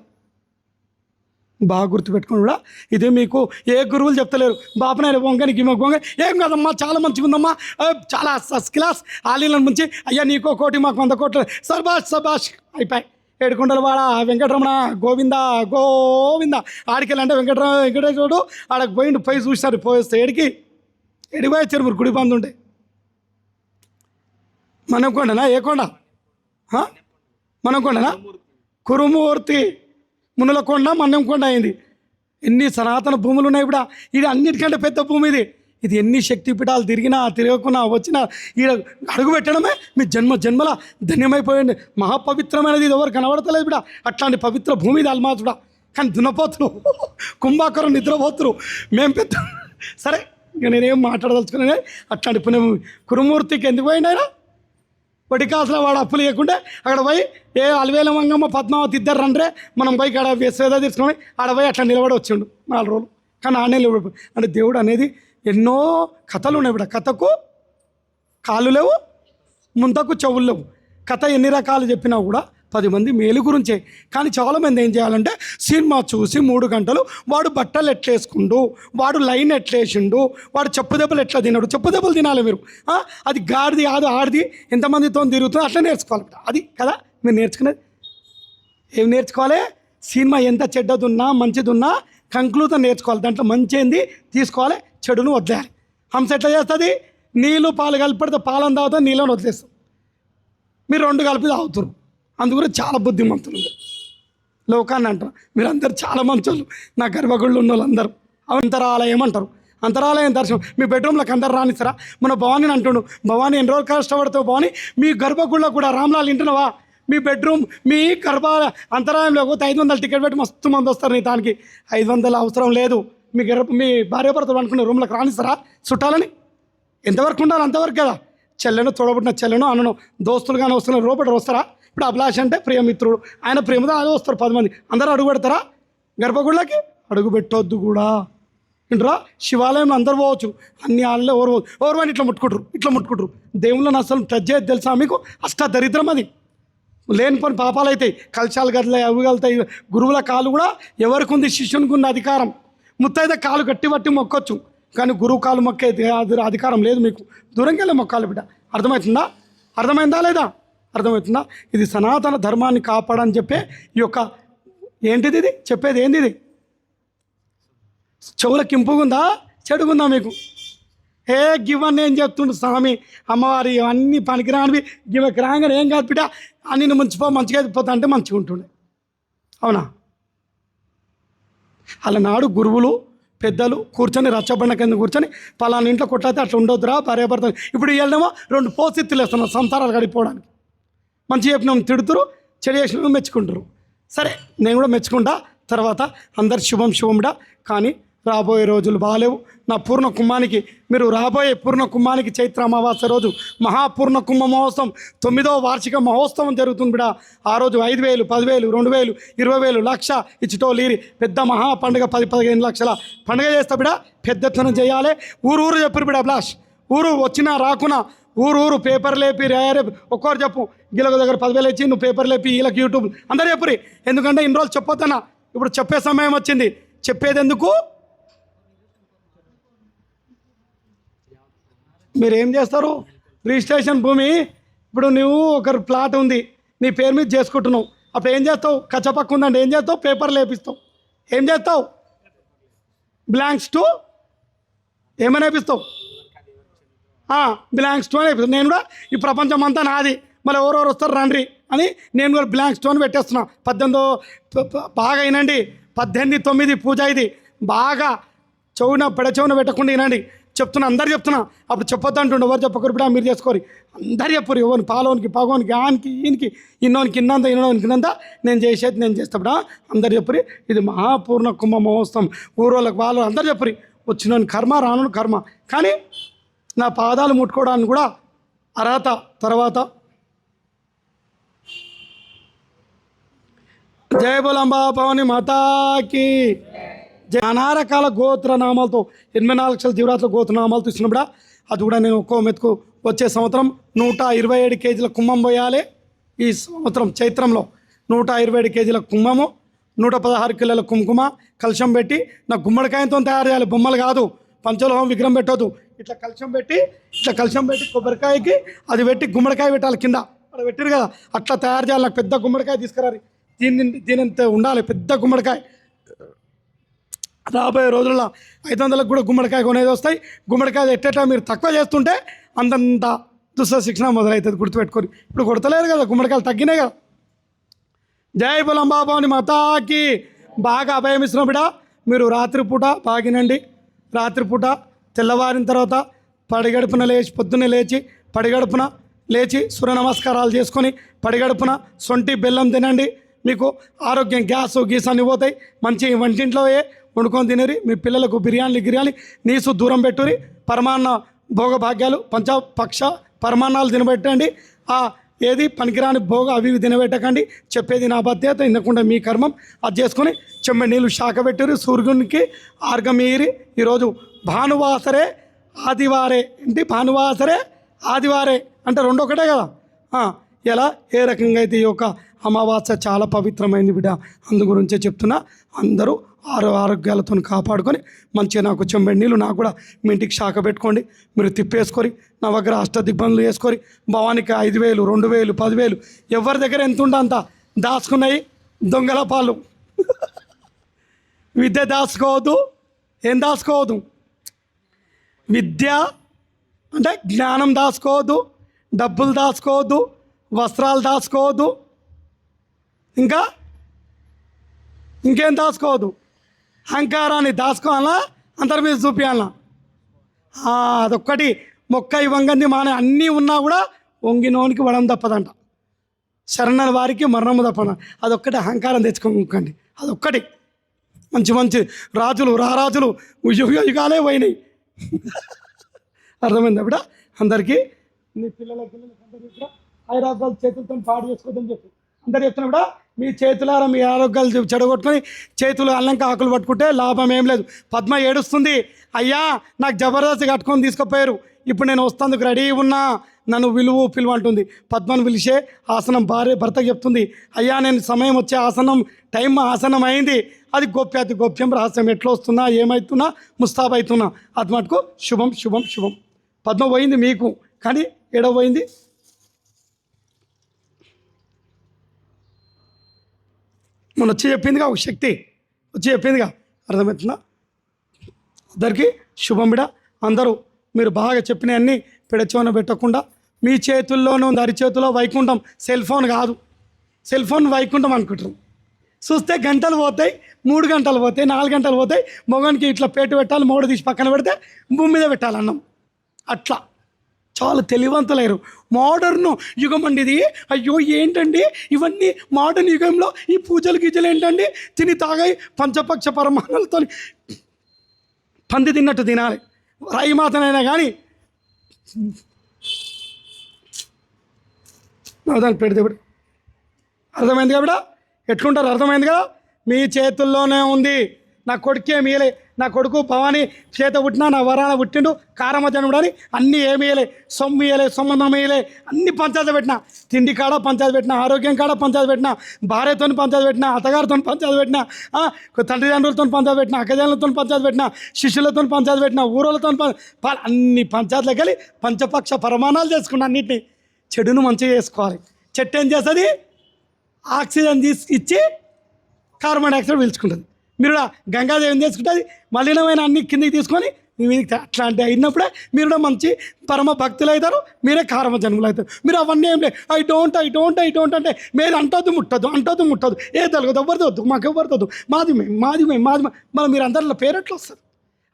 బాగా గుర్తుపెట్టుకుని కూడా ఇదే మీకు ఏ గురువులు చెప్తలేరు. బాపనాయన బొంగని గిమ్మ బొంగ ఏం కాదమ్మా, చాలా మంచిగా ఉందమ్మా, చాలా ఫస్ట్ క్లాస్ ఆలీల నుంచి అయ్యా నీకో కోటి మాకు 100 కోట్లు, సబాష్ అయిపోయి. ఏడుకొండలవాడ వెంకటరమణ గోవింద గోవింద. ఆడికెళ్ళంటే వెంకటేశ్వరుడు ఆడకు పోయి చూస్తారు. పోయిస్తే ఎడిపోయి చెరువురు గుడి బంధు ఉంటే మనం కొండనా, ఏ కొండ మనం కొండనా, కురుమూర్తి మునుల కొండ మన్నం కొండ అయింది. ఎన్ని సనాతన భూములు ఉన్నాయి ఇప్పుడు. ఇది అన్నిటికంటే పెద్ద భూమి ఇది ఎన్ని శక్తిపీఠాలు తిరగకున్నా వచ్చినా ఈడ అడుగు పెట్టడమే మీ జన్మల ధన్యమైపోయింది. మహాపవిత్రమైనది. ఇది ఎవరు కనబడతలేదు బిడ. అట్లాంటి పవిత్ర భూమి ఇది అల్మాతుడా. కానీ దున్నపోతురు, కుంభాకరం నిద్రపోతురు. మేము పెద్ద సరే ఇక నేనేం మాట్లాడదలుచుకున్నా. అట్లాంటి పుణ్యం కురుమూర్తికి ఎందుకు పోయింది ఆయన? వడికాసుల వాడు అప్పులు ఇవ్వకుంటే అక్కడ పోయి ఏ అలవేల మంగమ్మ పద్మావతి ఇద్దరు రండ్రే మనం పోయి అక్కడ శ్వేద తీసుకొని ఆడ పోయి అట్లా నిలబడి వచ్చిండు 4 రోజులు. కానీ ఆడనే నిలబడి అంటే దేవుడు అనేది ఎన్నో కథలు ఉన్నాయి ఇప్పుడు. కథకు కాళ్ళు లేవు, ముంతకు చెవులు లేవు. కథ ఎన్ని రకాలు చెప్పినా కూడా 10 మంది మేలు గురించే. కానీ చాలామంది ఏం చేయాలంటే సినిమా చూసి 3 గంటలు వాడు బట్టలు ఎట్లేసుకుండు, వాడు లైన్ ఎట్లేసిండు, వాడు చెప్పు దెబ్బలు ఎట్లా తిన్నాడు. చెప్పు దెబ్బలు తినాలి మీరు. అది గాడిది కాదు ఆడిది, ఎంతమందితో తిరుగుతుందో అట్లా నేర్చుకోవాలి. అది కదా మీరు నేర్చుకునేది. ఏం నేర్చుకోవాలి? సినిమా ఎంత చెడ్డదున్నా మంచిదున్నా కంక్లూజన్ నేర్చుకోవాలి. దాంట్లో మంచి ఏంది తీసుకోవాలి, చెడును వదిలేయాలి. హంస ఎట్లా చేస్తుంది? నీళ్ళు పాలు కలిపి పెడితే పాలను తాగుతా, నీళ్ళని వదిలేస్తాం. మీరు 2 కలిపి తాగుతారు. అందుకని చాలా బుద్ధిమంతులు లోకాన్ని అంటారు. మీరు అందరు చాలా మంచోళ్ళు. నా గర్భగుళ్ళు ఉన్న వాళ్ళందరూ అంతరాలయం అంటారు. అంతరాలయం దర్శనం మీ బెడ్రూమ్లోకి అందరు రానిస్తారా? మన భవానీని అంటుండు. భవానీ ఎన్ని రోజులు కష్టపడతావు భవానీ? మీ గర్భగుళ్ళో కూడా రామ్లాల్ వింటున్నావా? మీ బెడ్రూమ్ మీ అంతరాయంలో పోతే 500 టికెట్ పెట్టి మస్తు మంది వస్తారు. నీ దానికి 500 అవసరం లేదు. మీ భార్యాభర్తలు అనుకున్న రూమ్లోకి రానిస్తారా చుట్టాలని? ఎంతవరకు ఉండాలి అంతవరకు కదా. చెల్లెను తోడబుట్టిన చెల్లెను అన్నను దోస్తులు కానీ వస్తున్నారు. లోపల వస్తారా? ఇప్పుడు అభిలాష్ అంటే ప్రియమిత్రుడు, ఆయన ప్రేమతో ఆయన వస్తారు 10 మంది. అందరూ అడుగు పెడతారా గర్భగుళ్ళకి? అడుగు పెట్టొద్దు కూడా. ఇంటరా శివాలయంలో అందరు పోవచ్చు, అన్ని వాళ్ళే ఎవరు అని ఇట్లా ముట్టుకుంటారు. దేవుళ్ళని అసలు టచ్ చేయదు తెలుసా మీకు? దరిద్రం అది. లేనిపోని పాపాలు అవుతాయి. కలశాలు కదలాయి, అవి కలుతాయి. గురువుల కాలు కూడా ఎవరికి ఉంది? శిష్యునికి ఉన్న అధికారం. ముత్తైతే కాలు గట్టి పట్టి మొక్కొచ్చు, కానీ గురువు కాలు మొక్కే అధికారం లేదు మీకు. దూరంకి వెళ్ళే మొక్కాలి బిడ్డ. అర్థమైందా లేదా? అర్థమవుతుందా? ఇది సనాతన ధర్మాన్ని కాపాడని చెప్పే ఈ యొక్క ఏంటిది ఇది చెప్పేది ఏంది? ఇది చెవులకు ఇంపుగుందా చెడుగుందా మీకు? గివన్నీ ఏం చెప్తుండు స్వామి అమ్మవారి అన్నీ పనికిరానివి. గివకి రాగానే ఏం కాదు బిడ్డ, అన్ని ముంచిపో మంచిగా అయిపోతా అంటే మంచిగా ఉంటుండే. అవునా? అలనాడు గురువులు పెద్దలు కూర్చొని రచ్చబండ కింద కూర్చొని పలానా ఇంట్లో కొట్లాడితే అట్లా ఉండొద్దురా భార్యాభర్త. ఇప్పుడు వీళ్ళేమో 2 పోసిత్తులు వేస్తున్నారు సంసారాలు గడిపోవడానికి. మంచి చెప్పినాం తిడుతురు, చెడు చేసిన మెచ్చుకుంటారు. సరే నేను కూడా మెచ్చుకుంటా. తర్వాత అందరు శుభండా. కానీ రాబోయే రోజులు బాగాలేవు. నా పూర్ణ కుంభానికి మీరు రాబోయే పూర్ణ కుంభానికి చైత్ర అమావాస్య రోజు మహాపూర్ణ కుంభ మహోత్సవం 9వ వార్షిక మహోత్సవం జరుగుతుంది బిడ. ఆ రోజు 5,000, 10,000, 2,000, 20,000, 1,00,000 ఇచ్చిటోలీరి పెద్ద మహా పండుగ 10-15 లక్షల పండుగ చేస్తా బిడ. పెద్ద ఎత్తున చేయాలి. ఊరు చెప్పరు బిడ. బ్లాష్ ఊరు వచ్చినా రాకున్నా ఊరు పేపర్ లేపి రేపు ఒక్కరు చెప్పు. గీలకు దగ్గర 10,000 ఇచ్చి నువ్వు పేపర్ లేపి వీళ్ళకి యూట్యూబ్ అందరూ చెప్పురి. ఎందుకంటే ఇన్ని రోజులు చెప్పొద్దన్నా, ఇప్పుడు చెప్పే సమయం వచ్చింది. చెప్పేది ఎందుకు? మీరేం చేస్తారు? రిజిస్ట్రేషన్ భూమి ఇప్పుడు నువ్వు ఒక ప్లాట్ ఉంది నీ పేరు మీద చేసుకుంటున్నావు. అప్పుడు ఏం చేస్తావు? కచ్చపక్క ఉందండి ఏం చేస్తావు? పేపర్ లేపిస్తావు. ఏం చేస్తావు? బ్లాంక్స్ టు ఏమైనా వేపిస్తావు? బ్లాంక్ స్టోన్ అయిపోతుంది. నేను కూడా ఈ ప్రపంచం అంతా నాది, మళ్ళీ ఎవరెవరు వస్తారు రండి అని నేను కూడా బ్లాంక్ స్టోన్ పెట్టేస్తున్నా. 18 బాగా అయినండి 18/9 పూజ ఇది. బాగా చెవున పెట్టకుండా వినండి. చెప్తున్నా, అందరు చెప్తున్నా. అప్పుడు చెప్పొద్దు అంటుండే, ఎవరు చెప్పకూరు. ఇప్పుడు మీరు చేసుకోరు, అందరు చెప్పరు. ఎవరిని పాలోనికి పగోనికి ఆనికి ఈయనకి ఇన్నోనికి ఇన్నంత ఇన్నోనికి నేను చేసేది నేను చేస్తాడా అందరు చెప్పరి. ఇది మహాపూర్ణ కుంభ మహోత్సవం. ఊరోళ్ళకి వాళ్ళు అందరు చెప్పరి. వచ్చినోని కర్మ, రాను కర్మ. కానీ నా పాదాలు ముట్టుకోవడానికి కూడా అర్హత. తర్వాత జయ బోలంబా భవాని మాతాకి నానా రకాల గోత్రనామాలతో 84 లక్షల జీవరాత్రుల గోత్రనామాలతో ఇచ్చినప్పుడు అది కూడా నేను ఒక్కో మెతుకు వచ్చే సంవత్సరం 127 కేజీల కుంభం పోయాలి. ఈ సంవత్సరం చైత్రంలో 127 కేజీల కుంభము, 116 కిలోల కుంకుమ కలశం పెట్టి నా గుమ్మడికాయతో తయారు చేయాలి. బొమ్మలు కాదు, పంచలోహం విగ్రహం పెట్టొద్దు. ఇట్లా కలశం పెట్టి కొబ్బరికాయకి అది పెట్టి గుమ్మడికాయ పెట్టాలి. కింద అక్కడ పెట్టారు కదా, అట్లా తయారు చేయాలి. నాకు పెద్ద గుమ్మడికాయ తీసుకురాలి. దీనంత ఉండాలి పెద్ద గుమ్మడికాయ. రాబోయే రోజుల్లో 500లకు కూడా గుమ్మడికాయ కొనేది వస్తాయి. గుమ్మడికాయ ఎట్టేటా మీరు తక్కువ చేస్తుంటే అంతంత దుస్త శిక్షణ మొదలవుతుంది. గుర్తుపెట్టుకొని ఇప్పుడు కొడతలేరు కదా, గుమ్మడికాయలు తగ్గినాయి కదా. జై బోలంబాబాని మాతాకి. బాగా అభయం ఇస్తున్న బిడ్డ మీరు రాత్రిపూట బాగినండి. రాత్రిపూట తెల్లవారిన తర్వాత పడిగడుపున లేచి, పొద్దున్నే లేచి పడిగడుపున లేచి సూర్య నమస్కారాలు చేసుకొని పడిగడుపున సొంటి బెల్లం తినండి. మీకు ఆరోగ్యం, గ్యాస్ గీస్ అన్నీ పోతాయి. మంచి వంటింట్లో వండుకొని తినరి. మీ పిల్లలకు బిర్యానీ నీసు దూరం పెట్టురి. పరమాన్న భోగభాగ్యాలు పంచపక్ష పరమాన్నాలు తినబెట్టండి. ఏది పనికిరాని భోగ అవి తినబెట్టకండి. చెప్పేది నా బాధ్యత, వినకుండా మీ కర్మం. అది చేసుకొని చెమ్మె నీళ్ళు శాఖ పెట్టురి. సూర్యునికి ఆర్గమీరి. ఈరోజు భానువాసరే ఆదివారే. ఏంటి భానువాసరే ఆదివారే అంటే రెండు ఒకటే కదా. ఎలా ఏ రకంగా అయితే ఈ యొక్క అమావాస్య చాలా పవిత్రమైంది బిడ్డ, అందు గురించే చెప్తున్నా. అందరూ ఆరోగ్యాలతో కాపాడుకొని మంచిగా నాకు చెంబెడి నీళ్ళు నాకు కూడా మీ ఇంటికి శాఖ పెట్టుకోండి. మీరు తిప్పేసుకొని నా దగ్గర అష్టదిగ్బందులు వేసుకొని భవానికి 5,000 2,000 10,000 ఎవరి దగ్గర ఎంత ఉంటే అంత దాచుకున్నాయి దొంగల పాలు. విద్య దాచుకోవద్దు. ఏం దాచుకోవద్దు? విద్య అంటే జ్ఞానం దాచుకోవద్దు, డబ్బులు దాచుకోవద్దు, వస్త్రాలు దాచుకోవద్దు, ఇంకేం దాచుకోవద్దు. అహంకారాన్ని దాచుకోవాలా, అందరి మీద చూపించాలా. అదొక్కటి. మొక్క ఇవ్వంగంది మానే అన్నీ ఉన్నా కూడా వంగినోనికి వడం తప్పదంట. శరణల వారికి మరణము తప్పన. అదొక్కటి అహంకారం తెచ్చుకోకండి. అదొక్కటి. మంచి రాజులు రారాజులు యుగాలే పోయినాయి. అర్థమైంది అప్పుడు అందరికీ. నీ పిల్లలకి అందరికీ కూడా ఆరోగ్యాలు చేతులతో పాడు చేసుకోవద్దని చెప్పి అందరు చెప్తున్నా. మీ చేతులారా మీ ఆరోగ్యాలు చెడగొట్టుకొని చేతులు అల్లంక ఆకులు పట్టుకుంటే లాభం ఏం లేదు. పద్మ ఏడుస్తుంది, అయ్యా నాకు జబర్దస్త్ కట్టుకొని తీసుకుపోయారు, ఇప్పుడు నేను వస్తాందుకు రెడీ ఉన్నా, నన్ను పిలువు అంటుంది. పద్మను పిలిచే ఆసనం భర్త చెప్తుంది, అయ్యా నేను సమయం వచ్చే టైం ఆసనం అయింది. అది గోప్యం రహస్యం. ఎట్లా వస్తున్నా, ఏమవుతున్నా, ముస్తాబవుతున్నా, అది మటుకు శుభం. పద్మ పోయింది మీకు, కానీ ఎడ పోయింది? మొన్న వచ్చి చెప్పిందిగా ఒక శక్తి వచ్చి చెప్పిందిగా. అర్థమవుతుందా? అందరికీ శుభం బిడ. అందరూ మీరు బాగా చెప్పినవన్నీ పెడచోన పెట్టకుండా మీ చేతుల్లోనూ అరిచేతిలో వైకుంఠం. సెల్ ఫోన్ కాదు, సెల్ ఫోన్ వైకుంఠం అనుకుంటారు. చూస్తే గంటలు పోతాయి, 3 గంటలు పోతాయి, 4 గంటలు పోతాయి. మొగానికి ఇట్లా పేటు పెట్టాలి, మొగడు తీసి పక్కన పెడితే భూమి మీద పెట్టాలి అన్నం. అట్లా చాలా తెలివంతులయ్యారు. మోడర్న్ యుగం అండి ఇది. అయ్యో ఏంటండి ఇవన్నీ మోడర్న్ యుగంలో ఈ పూజలు గీజలు ఏంటండి? తిని తాగాయి పంచపక్ష పరమాణాలతో పంది తిన్నట్టు తినాలి. రాయి మాతనైనా కానీ దాన్ని పెడితే అర్థమైంది కదా? ఎట్లుంటారు అర్థమైంది కదా? మీ చేతుల్లోనే ఉంది. నా కొడుకే మీయలే. నా కొడుకు భవానీ చేత పుట్టినా, నా వరాన పుట్టిండు, కారమజనుడు అని అన్నీ ఏమియలే. సొమ్ము ఇయలే, సంబంధం ఇయలే, అన్ని పంచాయతీ పెట్టినా. తిండి కాడ పంచాయతీ పెట్టినా, ఆరోగ్యం కాడ పంచాయతీ పెట్టినా, భార్యతో పంచాయతీ పెట్టినా, అత్తగారితో పంచాయతీ పెట్టినా, తల్లిదండ్రులతో పంచాయతీ పెట్టినా, అక్కజనులతో పంచాయతీ పెట్టినా, శిష్యులతో పంచాయతీ పెట్టినా, ఊరోళ్ళతో అన్ని పంచాయతీలకు వెళ్ళి పంచపక్ష పరమాణాలు చేసుకున్నా. అన్నింటినీ చెడును మంచిగా చేసుకోవాలి. చెట్టు ఏం చేస్తుంది? ఆక్సిజన్ ఇచ్చి కార్బన్ డైఆక్సైడ్ పీల్చుకుంటుంది. మీరు గంగాదేవిని తీసుకుంటుంది, మలినమైన అన్ని కిందికి తీసుకొని మీకు అట్లాంటి అయినప్పుడే మీరు కూడా మంచి పరమ భక్తులు అవుతారు, మీరే కారమ జన్మలు అవుతారు. మీరు అవన్నీ ఏం లేదు ఐ డోంట్ అంటే మీరు అంటొద్దు ముట్టదు ఏ తెలుగు ఎవరిది వద్దు, మాకు ఎవరిది వద్దు, మాది మళ్ళీ మీరు అందరిలో పేరు ఎట్లా వస్తుంది?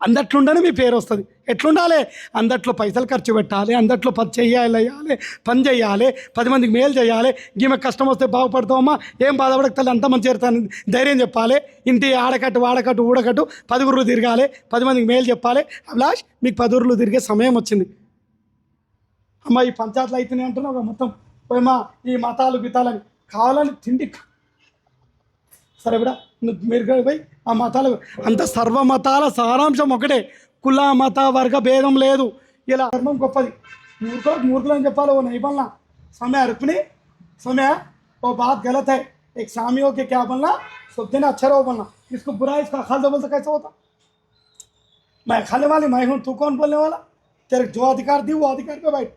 అందట్లుండనే మీ పేరు వస్తుంది. ఎట్లుండాలి? అందట్లో పైసలు ఖర్చు పెట్టాలి, అందట్లో పని చేయాలి, 10 మందికి మేలు చేయాలి. ఈమె కష్టం వస్తే బాగుపడతామమ్మా, ఏం బాధపడక తల్లి అంత మంచి చేరుతాను ధైర్యం చెప్పాలి. ఇంటి ఆడకట్టు వాడకట్టు ఊడకట్టు 10 ఊర్లు తిరగాలి, 10 మందికి మేలు చెప్పాలి. అభిలాష్ మీకు 10 ఊర్లు తిరిగే సమయం వచ్చింది. అమ్మ ఈ పంచాయతీలు అవుతున్నాయి అంటున్నావు మొత్తం పోయమ్మా, ఈ మతాలు గితాలని కావాలని తిండి సరే కూడా మీరు పోయి ఆ మతాలు అంత సర్వమతాల సారాంశం ఒకటే, కుల మత వర్గ భేదం లేదు. ఇలా ధర్మం గొప్పది. మూర్ఖులు అని చెప్పాలి. ఓ नहीं बोलना समय रुकनी समय वो बात गलत है. एक सामियों के क्या बोलना सब दिन अच्छा रहो बोलना, इसको बुरा इसका खाल बोलता कैसा होता? मैं खाने वाली मैं हूँ, तू कौन बोलने वाला? तेरे जो अधिकार दी वो अधिकार पे बैठ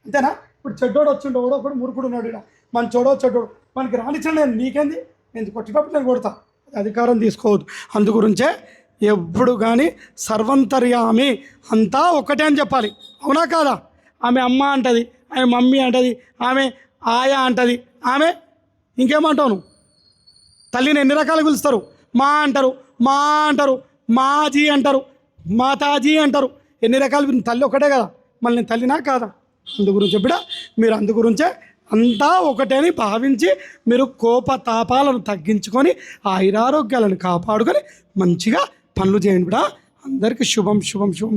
అంతేనా? ఇప్పుడు చెడ్డోడు వచ్చిండు, ఓడో కూడా మురుకుడు ఉన్నాడు, ఇక్కడ మన చెడ్డోడు మనకి రానిచ్చాడు. నేను నీకేంది, నేను కొట్టేటప్పుడు నేను కొడతా, అధికారం తీసుకోవద్దు. అందుగురించే ఎప్పుడు కానీ సర్వంతర్యామి అంతా ఒకటే అని చెప్పాలి. అవునా కాదా? ఆమె అమ్మ అంటది, ఆమె మమ్మీ అంటది, ఆమె ఆయా అంటది, ఆమె ఇంకేమంటావు నువ్వు? తల్లిని ఎన్ని రకాలు పిలుస్తారు? మా అంటారు, మాజీ అంటారు, మాతాజీ అంటారు, ఎన్ని రకాలు. తల్లి ఒకటే కదా, మళ్ళీ నేను తల్లినా కాదా? అందుగురించి బిడ్డ మీరు అందుగురించే అంతా ఒకటని భావించి మీరు కోపతాపాలను తగ్గించుకొని ఆయురారోగ్యాలను కాపాడుకొని మంచిగా పనులు చేయండి బిడా. అందరికీ శుభం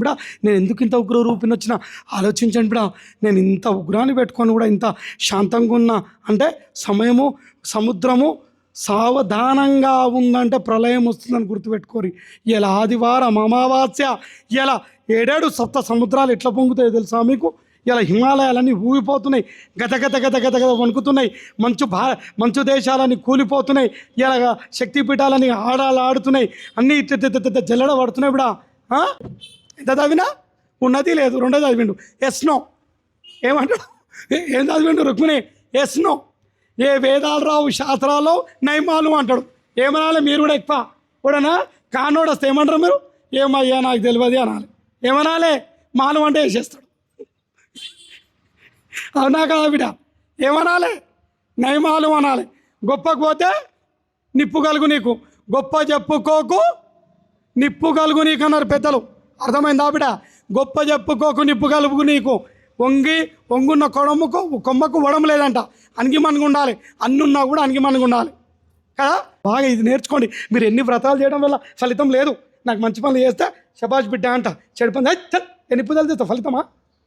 బిడా. నేను ఎందుకు ఇంత ఉగ్ర రూపిని వచ్చినా ఆలోచించండి బిడా. నేను ఇంత ఉగ్రాన్ని పెట్టుకొని కూడా ఇంత శాంతంగా ఉన్నా అంటే సమయము సముద్రము సావధానంగా ఉందంటే ప్రళయం వస్తుందని గుర్తుపెట్టుకోరి. ఇలా ఆదివారం అమావాస్య, ఇలా 7 సప్త సముద్రాలు ఎట్లా పొంగుతాయో తెలుసా మీకు? ఇలా హిమాలయాలన్నీ ఊగిపోతున్నాయి, గత వణుకుతున్నాయి. మంచు దేశాలన్నీ కూలిపోతున్నాయి. ఇలా శక్తిపీఠాలని ఆడుతున్నాయి. అన్నీ జల్లడ పడుతున్నాయి బిడా. ఎంత చదివినా ఉన్నది లేదు. 2 చదివిండు ఎస్నో ఏమంటాడు? ఏం చదివిండు రుక్మిణి? ఎస్నో. ఏ వేదాలు రావు శాస్త్రాలు నైమాలు అంటాడు. ఏమనాలి? మీరు కూడా ఎక్కువ కూడానా కానోడు వస్తే ఏమంటారు మీరు? ఏమయ్యా నాకు తెలియదు అనాలి. ఏమనాలి? మాలు అంటే వేసేస్తాడు. అవునా కదా బిడ్డ? ఏమనాలి? నయమాలు అనాలి. గొప్పకు పోతే నిప్పు కలుగు నీకు, గొప్ప చెప్పుకోకు నిప్పు కలుగు నీకు అన్నారు పెద్దలు. అర్థమైందా బిడ్డ? గొప్ప చెప్పుకోకు నిప్పు కలుగు నీకు. వంగున్న కొమ్మకు వడం లేదంట. అణిగిమణిగి ఉండాలి. అన్నున్నా కూడా అణిగిమణిగి ఉండాలి కదా. బాగా ఇది నేర్చుకోండి. మీరు ఎన్ని వ్రతాలు చేయడం వల్ల ఫలితం లేదు. నాకు మంచి పనులు చేస్తే శబాష్ బిడ్డ అంట, చెడు పని ఎన్ని పూజలు చేస్తావు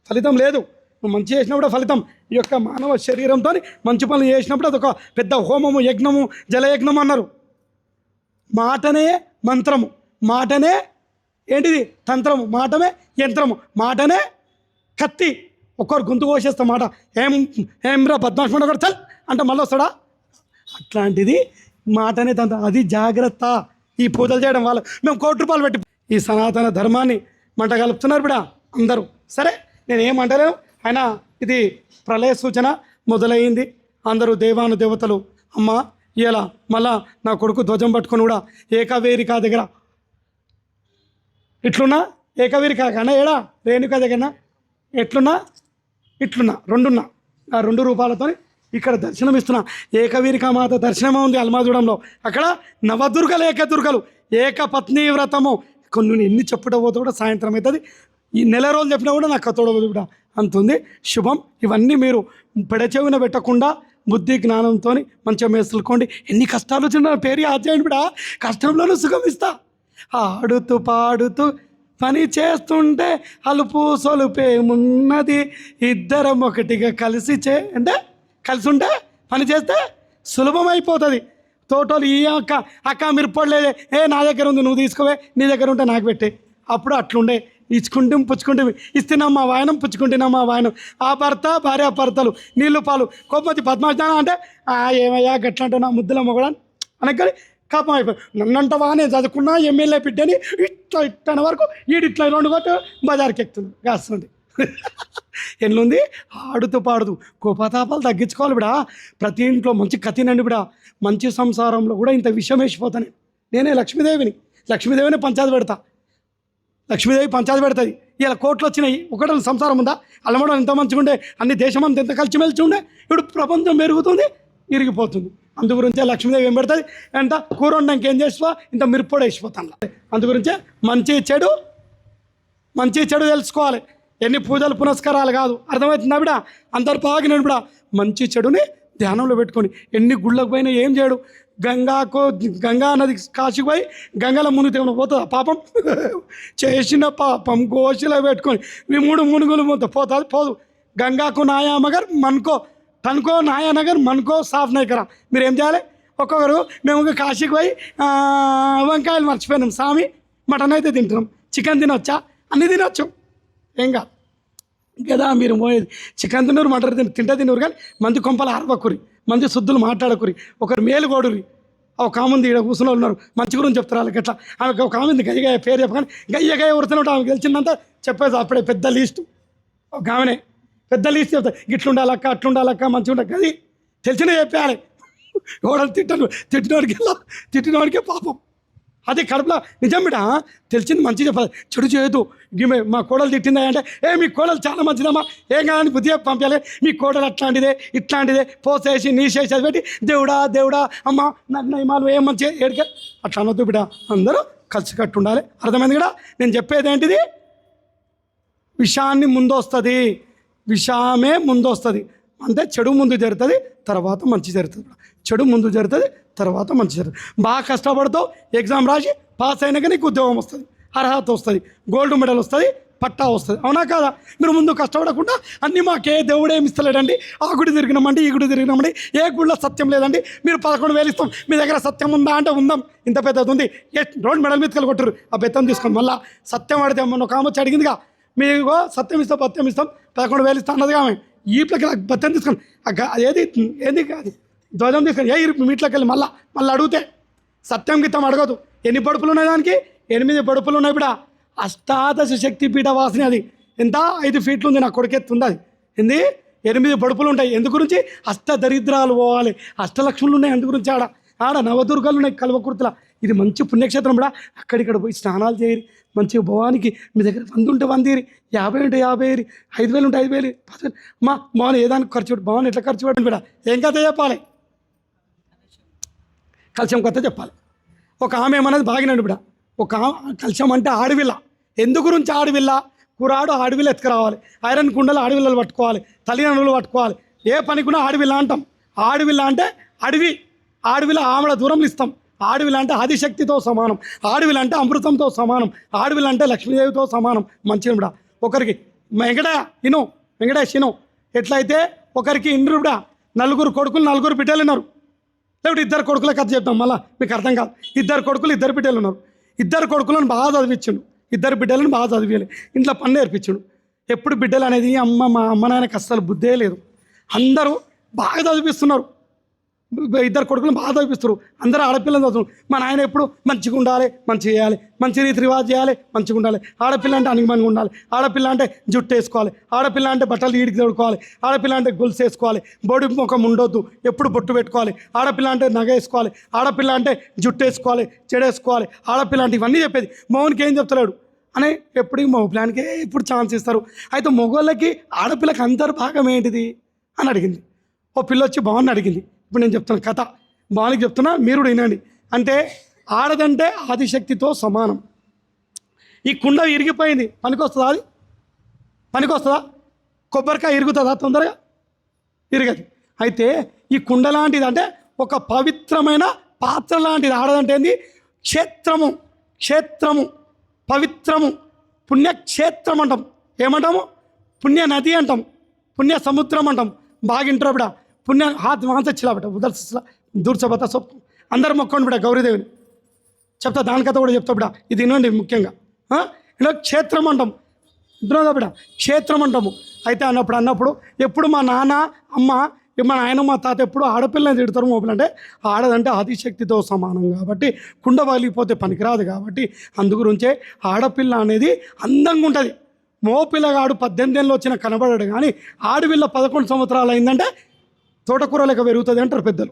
ఫలితం లేదు. నువ్వు మంచి చేసినప్పుడు ఫలితం. ఈ యొక్క మానవ శరీరంతో మంచి పనులు చేసినప్పుడు అదొక పెద్ద హోమము, యజ్ఞము, జలయజ్ఞము అన్నారు. మాటనే మంత్రము, మాటనే ఏంటిది తంత్రము, మాటమే యంత్రము, మాటనే కత్తి. ఒక్కరు గొంతు కోసేస్తాం మాట. ఏమ్రా బద్మాష్ కూడా చల్ అంటే మళ్ళీ వస్తాడా? అట్లాంటిది మాటనే తంత్రం. అది జాగ్రత్త. ఈ పూజలు చేయడం వల్ల మేము ₹1,00,00,000 పెట్టి ఈ సనాతన ధర్మాన్ని మంట కలుపుతున్నారు బిడా అందరూ. సరే నేనేమంటలేను. అయినా ఇది ప్రళయ సూచన మొదలైంది. అందరూ దేవాను దేవతలు అమ్మ ఇలా మళ్ళా నా కొడుకు ధ్వజం పట్టుకొని కూడా ఏకవేరిక దగ్గర ఇట్లున్నా, ఏకవేరిక కన్నా ఏడా రేణుక దగ్గర ఇట్లున్నా 2 ఆ 2 రూపాయలతో ఇక్కడ దర్శనం ఇస్తున్నా. ఏకవీరిక మాత దర్శనమే ఉంది అల్మాజుడంలో. అక్కడ నవదుర్గలు, ఏకదుర్గలు, ఏకపత్ని వ్రతము. కొన్ని ఎన్ని చెప్పుటపోతే కూడా సాయంత్రం అవుతుంది. ఈ నెల రోజులు చెప్పినా కూడా నాకు కత్తోడవదు కూడా అంతుంది. శుభం. ఇవన్నీ మీరు పెడచెవిన పెట్టకుండా బుద్ధి జ్ఞానంతో మంచిగా మేసులుకోండి. ఎన్ని కష్టాలు వచ్చినా పేరు ఆచేయండి బిడా. కష్టంలోనూ సుఖం ఇస్తా. ఆడుతూ పాడుతూ పని చేస్తుంటే అలుపు సొలుపేమున్నది, ఇద్దరం ఒకటిగా కలిసి కలిసి ఉంటే పని చేస్తే సులభమైపోతుంది. తోటలు ఈ అక్క మిరపడలేదే, నా దగ్గర ఉంది నువ్వు తీసుకోవే, నీ దగ్గర ఉంటే నాకు పెట్టే. అప్పుడు అట్లుండే ఇచ్చుకుంటూ పుచ్చుకుంటూ ఇస్తున్నాం మా వాయనం, పుచ్చుకుంటున్నాం మా వాయనం. ఆ భర్త భార్య భర్తలు నీళ్ళు పాలు కోపతి పద్మాజ్ఞానం అంటే ఏమయ్యా గట్లా అంటే నా ముద్దుల మొగడా అనగానే కాపం అయిపోయి. నన్నంటవా నేను చదువుకున్నా ఎమ్మెల్యే బిడ్డని ఇట్లా వరకు ఇట్లా 2 కొట్టు బజార్కి ఎక్కుతుంది కాస్తుంది. ఎన్నుంది? ఆడుతూ పాడుతూ కోపతాపాలు తగ్గించుకోవాలి బిడా. ప్రతి ఇంట్లో మంచి కథినండి బిడా. మంచి సంసారంలో కూడా ఇంత విషయం వేసిపోతాను. నేనే లక్ష్మీదేవిని పంచాయతీ పెడతా. లక్ష్మీదేవి పంచాయతీ పెడుతుంది. ఇలా కోట్లు వచ్చినాయి, ఒకటి సంసారం ఉందా? అల్లమడం ఎంత మంచిగా ఉండే, అన్ని దేశమంతా ఎంత కలిసిమెలిసి ఉండే, ఇప్పుడు ప్రపంచం పెరుగుతుంది, ఇరిగిపోతుంది. అందుగురించే లక్ష్మీదేవి ఏం పెడుతుంది అంట, కూర వండడానికి ఏం చేసిపో, ఇంత మిరప్పొడి వేసిపోతాను. అందుగురించే మంచి చెడు తెలుసుకోవాలి. ఎన్ని పూజలు పునస్కారాలు కాదు, అర్థమవుతుందా బిడ? అందరు బాగినాడు బిడ. మంచి చెడుని ధ్యానంలో పెట్టుకొని ఎన్ని గుళ్ళకు పోయినా ఏం చేయడు. గంగా నది కాశీకి పోయి గంగలో మునిగితే పోతుందా పాపం? చేసిన పాపం గోషిలో పెట్టుకొని ఈ మునుగులు పోదు. గంగాకు నాయా మగర్ మనకో తనుకో నాయానగర్ మనకో సాఫ్ నైకరా. మీరు ఏం చేయాలి? ఒక్కొక్కరు మేము కాశీకి పోయి వంకాయలు మర్చిపోయినాం స్వామి, మటన్ అయితే తింటున్నాం, చికెన్ తినొచ్చా? అన్నీ తినొచ్చు, ఏం కాదు కదా. మీరు పోయేది చికెన్ తినరు, మటన్ తినరు, కానీ మంది కొంపలు ఆరవకురి, మంది శుద్ధులు మాట్లాడకురి, ఒకరు మేలు కోడురి. ఒక ఆమెంది ఇక్కడ కూర్చుని ఉన్నారు, మంచి గురించి చెప్తారు వాళ్ళకి. ఎట్లా ఆమెకు ఒక ఆమెంది గయ్య పేరు చెప్పగానే గయ్య ఉడుతున్నట్టు ఆమెకు తెలిసిందంతా చెప్పేది. అప్పుడే పెద్ద లీస్టు ఒక ఆమెనే పెద్ద లీస్ట్ చెప్తారు, ఇట్లుండాలక్క అట్లుండాలక్క మంచిగా ఉండాలి, అది తెలిసినా చెప్పాలి. ఎవడని తిట్టినవాడికే పాపం. అది కడుపులో నిజం బిడ్డ, తెలిసింది మంచిగా చెప్పాలి, చెడు చేయదు. గిమే మా కోడలు తిట్టిందా అంటే, మీ కోడలు చాలా మంచిదమ్మా, ఏం కాదని బుద్ధి పంపించాలి. మీ కోడలు ఇట్లాంటిదే పోసేసి నీసేసి అది పెట్టి దేవుడా అమ్మ నాకు నయమాలు ఏం మంచిగా ఏడికే అట్లా అనొద్దు బిడ్డ. అందరూ కలిసికట్టు ఉండాలి. అర్థమైంది కదా? నేను చెప్పేది ఏంటిది, విషాన్ని ముందొస్తుంది, విషామే ముందొస్తుంది. అంటే చెడు ముందు జరుగుతుంది, తర్వాత మంచి జరుగుతుంది. చెడు ముందు జరుగుతుంది, తర్వాత మంచి జరుగుతుంది. బాగా కష్టపడతావు, ఎగ్జామ్ రాసి పాస్ అయినాక నీకు ఉద్యోగం వస్తుంది, అర్హత వస్తుంది, గోల్డ్ మెడల్ వస్తుంది, పట్టా వస్తుంది. అవునా కాదా? మీరు ముందు కష్టపడకుండా అన్నీ మాకే దేవుడు ఏమి ఇస్తలేడండి, ఆ గుడి తిరిగినామండి, ఈ గుడి తిరిగినామండి, ఏ గుడిలో సత్యం లేదండి, మీరు 11,000 ఇస్తాం, మీ దగ్గర సత్యం ఉందా అంటే ఉందాం, ఇంత పెద్దది ఉంది, రోడ్ మెడల్ మీద కొట్టరు, ఆ బెత్తం తీసుకొని మళ్ళీ సత్యం ఆడితే మొన్న ఒక ఆమె అడిగిందిగా, మీకు సత్యం ఇస్తాం 11,000 ఇస్తాం అన్నదిగా ఆమె. ఈట్లకి బత్తం తీసుకొని ఏంది కాదు ధ్వజం తీసుకొని మీట్లోకి వెళ్ళి మళ్ళీ అడిగితే సత్యం గీతం అడగదు. ఎన్ని పడుపులు ఉన్నాయి దానికి? 8 పడుపులు ఉన్నాయి బిడ. అష్టాదశ శక్తి పీఠ వాసిని. అది ఎంత 5 ఫీట్లు ఉంది, నా కొడుకెత్తుంది. అది ఏంది 8 పడుపులు ఉంటాయి. ఎందు గురించి? దరిద్రాలు పోవాలి, అష్టలక్ష్ములు ఉన్నాయి, అందు గురించి ఆడ నవదుర్గాలు ఉన్నాయి కల్వకుర్తుల. ఇది మంచి పుణ్యక్షేత్రం బిడ. అక్కడిక్కడ పోయి స్నానాలు చేయరి, మంచిగా భవానికి మీ దగ్గర 100 ఉంటే 100 ఇరి, 50 ఉంటే 50 ఇరి, 5,000 ఉంటే 5,000 10,000. మా భవన్ ఏదానికి ఖర్చు పెట్టు, భవన్ ఎట్లా ఖర్చు పెట్టండి బిడ. ఏం కథ చెప్పాలి? కలశం కథ చెప్పాలి. ఒక ఆమె ఏమన్నది బాగినండి బిడ. ఒక కలశం అంటే ఆడవిల్ల. ఎందు గురించి ఆడవిల్ల? కురాడు ఆడవిల్ల ఎత్తుకురావాలి, ఐరన్ కుండలు ఆడవిల్లలు పట్టుకోవాలి, తల్లిదండ్రులు పట్టుకోవాలి. ఏ పనికున్నా ఆడవిల్ల అంటాం. ఆడవిల్ల అంటే అడవి, ఆడవిల్ల ఆమెడ దూరంలో ఇస్తాం. ఆడవిల్ల అంటే ఆదిశక్తితో సమానం, ఆడవిల్ల అంటే అమృతంతో సమానం, ఆడవిల్ల అంటే లక్ష్మీదేవితో సమానం. మంచిగా బిడ. ఒకరికి వెంకటేష్ ఇను ఎట్లయితే ఒకరికి ఇంద్రుడ 4 కొడుకులు 4 బిడ్డలు ఉన్నారు. లేకపోతే 2 కొడుకుల కథ చెప్తాం, మళ్ళీ మీకు అర్థం కాదు. 2 కొడుకులు 2 బిడ్డలు ఉన్నారు. 2 కొడుకులను బాగా చదివించుండు, 2 బిడ్డలను బాగా చదివేయాలి, ఇంట్లో పని నేర్పించుడు. ఎప్పుడు బిడ్డలు అనేది మా అమ్మ నాయనకి అస్సలు బుద్ధే లేదు. అందరూ బాగా చదివిస్తున్నారు, 2 కొడుకులను బాగా చదివిస్తారు. అందరూ ఆడపిల్లని చదువు. మా నాయన ఎప్పుడు మంచిగా ఉండాలి, మంచిగా చేయాలి, మంచి రీతి రివాజ్ చేయాలి, మంచిగా ఉండాలి. ఆడపిల్ల అంటే అణిగిమణిగా ఉండాలి, ఆడపిల్ల అంటే జుట్టు వేసుకోవాలి, ఆడపిల్ల అంటే బట్టలు ఈడికి తొడుకోవాలి, ఆడపిల్ల అంటే గొలుసు వేసుకోవాలి, బొడి ముఖం ఉండొద్దు, ఎప్పుడు బొట్టు పెట్టుకోవాలి, ఆడపిల్ల అంటే నగ వేసుకోవాలి, ఆడపిల్ల అంటే జుట్టు వేసుకోవాలి, చెడేసుకోవాలి, ఆడపిల్ల అంటే ఇవన్నీ చెప్పేది. మౌనికి ఏం చెప్తలేడు అని ఎప్పుడు మగ ప్లాన్కే ఇప్పుడు ఛాన్స్ ఇస్తారు. అయితే మగవాళ్ళకి ఆడపిల్లకి అంతర్భాగం ఏంటిది అని అడిగింది. ఓ పిల్ల వచ్చి భవాన్ని అడిగింది. ఇప్పుడు నేను చెప్తున్నా కథ, భవానికి చెప్తున్నా, మీరు వినండి. అంటే ఆడదంటే ఆదిశక్తితో సమానం. ఈ కుండ ఇరిగిపోయింది, పనికొస్తుందా? అది పనికొస్తుందా? కొబ్బరికాయ ఇరుగుతుందా తొందరగా? ఇరగదు. అయితే ఈ కుండ లాంటిది అంటే ఒక పవిత్రమైన పాత్ర లాంటిది. ఆడదంటే ఏంది? క్షేత్రము పవిత్రము, పుణ్యక్షేత్రం అంటాం. ఏమంటాము? పుణ్య నది అంటాం, పుణ్య సముద్రం అంటాం. బాగా ఇంటరా బిడ. పుణ్య మాంసచ్చిలా బిడ్డ, ఉదర్శిలా దూర్చబత సొప్పు అందరు మొక్కండి బిడ్డ. గౌరీదేవిని చెప్తా, దాని కథ కూడా చెప్తా బిడ్డ. ఇది వినండి ముఖ్యంగా. క్షేత్రం అంటాం, ఇంటున్నాగా బిడ్డ, క్షేత్రం అంటాము. అయితే అన్నప్పుడు ఎప్పుడు మా నాన్న అమ్మ మా నాయన మా తాత ఎప్పుడు ఆడపిల్లని తిడతారు. మోపిలంటే ఆడదంటే ఆదిశక్తితో సమానం కాబట్టి కుండ వలిగిపోతే పనికిరాదు కాబట్టి అందుగురించే ఆడపిల్ల అనేది అందంగా ఉంటుంది. మోపిల్లగాడు 18 ఏళ్ళు వచ్చినా కనబడాడు, కానీ ఆడపిల్ల 11 సంవత్సరాలు అయిందంటే తోటకూర లెక్క పెరుగుతుంది అంటారు పెద్దలు.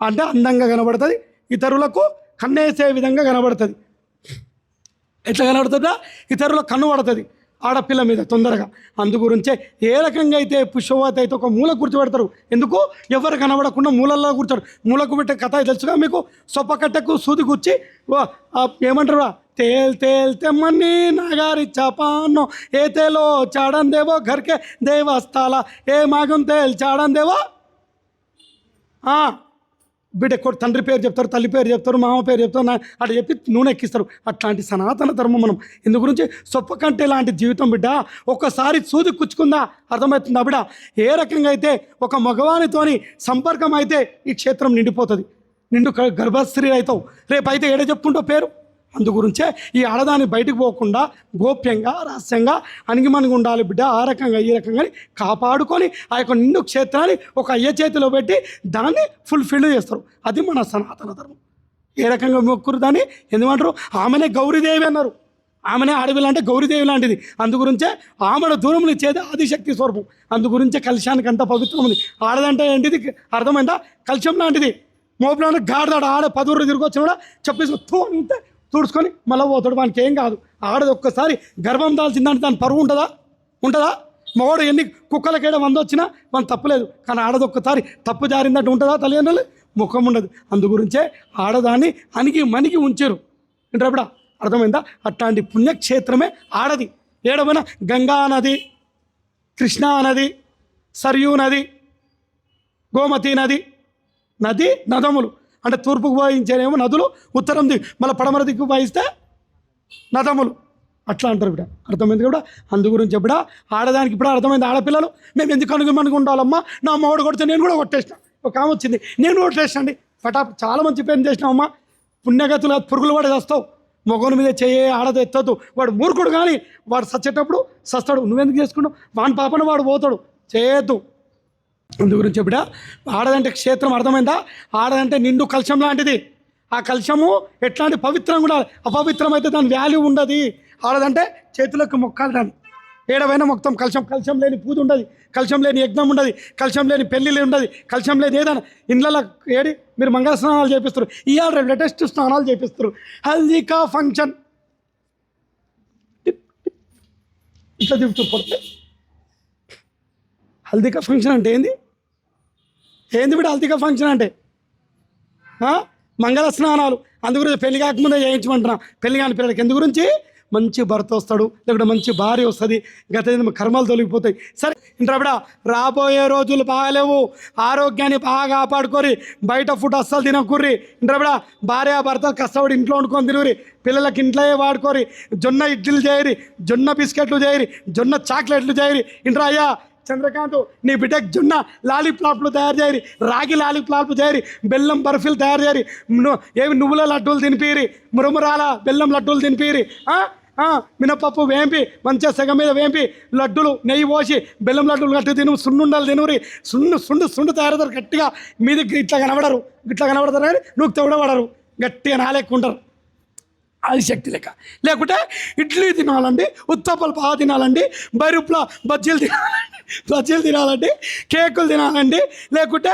అంటే అందంగా కనబడుతుంది, ఇతరులకు కన్నేసే విధంగా కనబడుతుంది. ఎట్లా కనబడుతుందా ఇతరుల కన్ను పడుతుంది ఆడపిల్ల మీద తొందరగా. అందుగురించే ఏ రకంగా అయితే పుష్పవతి అయితే ఒక మూల కూర్చోబెడతారు. ఎందుకు ఎవరు కనబడకుండా మూలల్లో కూర్చోడు. మూలకు పెట్టే కథ తెలుసుగా మీకు. సొప్పకట్టకు సూది కూర్చి ఏమంటారు తేల్ తేల్ తెమ్మని నాగారి చాపానో ఏ తేలో చాడన్ దేవో ఘర్కే దేవస్థాల ఏ మాగం తేల్ చాడన్ దేవో. బిడ్డ తండ్రి పేరు చెప్తారు, తల్లి పేరు చెప్తారు, మామ పేరు చెప్తారు, అట్లా చెప్పి నూనె ఎక్కిస్తారు. అట్లాంటి సనాతన ధర్మం మనం. ఇందు గురించి సొప్ప కంటే లాంటి జీవితం బిడ్డ. ఒక్కసారి సూది కుచ్చుకుందా అర్థమవుతుందా బిడ్డ? ఏ రకంగా అయితే ఒక మగవానితోని సంపర్కం అయితే ఈ క్షేత్రం నిండిపోతుంది. నిండు గర్భశ్రీ అవుతావు. రేపు అయితే ఏడ చెప్పుకుంటావు పేరు. అందుగురించే ఈ ఆడదాన్ని బయటకు పోకుండా గోప్యంగా రహస్యంగా అణిగిమణిగి ఉండాలి బిడ్డ. ఆ రకంగా ఈ రకంగా కాపాడుకొని ఆ యొక్క నిండు క్షేత్రాన్ని ఒక అయ్య చేతిలో పెట్టి దాన్ని ఫుల్ఫిల్ చేస్తారు. అది మన సనాతన ధర్మం. ఏ రకంగా మొక్కురు దాన్ని ఎందుకంటారు? ఆమెనే గౌరీదేవి అన్నారు. ఆమెనే అడవి లాంటి గౌరీదేవి లాంటిది. అందుగురించే ఆమెను దూరం ఇచ్చేది ఆదిశక్తి స్వరూపం. అందుగురించే కలశానికి అంత పవిత్రం ఉంది. ఆడదంటే ఏంటిది అర్థమైందా? కలశం లాంటిది. మోపులాంటి గాడిదాడు ఆడ 10 రోజులు తిరిగి వచ్చిన కూడా చెప్పేసి తుడుచుకొని మళ్ళీ పోతాడు. వానికి ఏం కాదు. ఆడది ఒక్కసారి గర్భం దాల్చిందంటే దాని పరువు ఉంటుందా? మగవాడు ఎన్ని కుక్కలకేడ 100 వచ్చినా మనం తప్పులేదు. కానీ ఆడది ఒక్కసారి తప్పు జారిందంటే ఉంటుందా? తల్లిదండ్రులు ముఖం ఉండదు. అందుగురించే ఆడదాన్ని మణిగి ఉంచారు. ఏంటప్పుడు అర్థమైందా? అట్లాంటి పుణ్యక్షేత్రమే ఆడది. ఏడమైనా గంగా నది, కృష్ణా నది, సరియూ నది, గోమతి నది నదములు అంటే తూర్పుకు వాయించేనేమో నదులు, ఉత్తరం మళ్ళీ పడమర దిక్కు వాయిస్తే నదములు. అట్లా అంటారు బిడ్డ. అర్థమైంది కూడా. అందుగురించి బిడ్డ ఆడదానికి ఇప్పుడు అర్థమైంది. ఆడపిల్లలు మేము ఎందుకు అనుగుమనుకు ఉండాలమ్మా, నా మొగుడు కొడితే నేను కూడా కొట్టేసిన. ఒక ఆమె వచ్చింది, నేను కొట్టేసండి పటాప్. చాలా మంచి పేరు చేసినావమ్మా. పుణ్యగతులు పురుగులు పడి వస్తావు. మొగోని మీద చేయ ఆడది ఎత్తద్దు. వాడు మూర్ఖుడు కానీ వాడు సచ్చేటప్పుడు సస్తాడు. నువ్వెందుకు చేసుకున్నావు? వాని పాపను వాడు పోతాడు. చేయొద్దు. అందుగురించి బిడ్డ ఆడదంటే క్షేత్రం అర్థమైందా? ఆడదంటే నిండు కలశం లాంటిది. ఆ కలశము ఎట్లాంటి పవిత్రం కూడా. అపవిత్రం అయితే దాని వాల్యూ ఉండదు. ఆడదంటే చేతులకు మొక్కాలి. దాన్ని ఏడవైనా మొత్తం కలశం లేని పూజ ఉండదు. కలశం లేని యజ్ఞం ఉండదు. కలశం లేని పెళ్ళిళ్ళు ఉండదు. కలశం లేని ఏదైనా ఇళ్ళలో మీరు మంగళ స్నానాలు చేపిస్తారు. ఇవాళ లేటెస్ట్ స్నానాలు చేపిస్తారు. హల్దీకా ఫంక్షన్ ఇట్లా తిప్పుతూ పడితే హల్దీకా ఫంక్షన్ అంటే ఏంది బిడ్డ? హల్దీకా ఫంక్షన్ అంటే మంగళ స్నానాలు. అందుగురించి పెళ్లి కాకముందే చేయించమంటున్నా. పెళ్లి కాని పిల్లలకి ఎందు గురించి మంచి భర్త వస్తాడు, లేకుంటే మంచి భార్య వస్తుంది. గత కర్మలు తొలగిపోతాయి. సరే ఇంట్రా రాబోయే రోజులు బాగాలేవు. ఆరోగ్యాన్ని బాగా కాపాడుకోరి. బయట ఫుడ్ అస్సలు తినకుర్రి. ఇంట్రా భార్య భర్తలు కష్టపడి ఇంట్లో వండుకొని తినరి. పిల్లలకి ఇంట్లో వాడుకోరి. జొన్న ఇడ్లీలు చేయరి, జొన్న బిస్కెట్లు చేయరి, జొన్న చాక్లెట్లు చేయరి. ఇంట్రా అయ్యా చంద్రకాంత్ నీ బిడ్డకి జొన్న లాలీప్లాప్లు తయారు చేయరి, రాగి లాలీప్లాప్లు చేయరి, బెల్లం బర్ఫీలు తయారు చేయరి, ఏమి నువ్వుల లడ్డూలు తినిపిరి, మురమురాల బెల్లం లడ్డూలు తినిపిరి. మినపప్పు వేంపి మంచిగా సెగ మీద వేంపి లడ్డులు నెయ్యి పోసి బెల్లం లడ్డూలు గట్టి తిను. సున్నుండాలు తినురి. సుండు తయారవుతారు గట్టిగా. మీది ఇట్లా కనబడరు కానీ నువ్వు తెవడబడరు. గట్టిగా నాలేకుంటారు. అది శక్తి లెక్క. లేకుంటే ఇడ్లీ తినాలండి, ఉత్తప్పలు బాగా తినాలండి, బైరుప్లా బజ్జీలు తినాలండి, కేకులు తినాలండి, లేకుంటే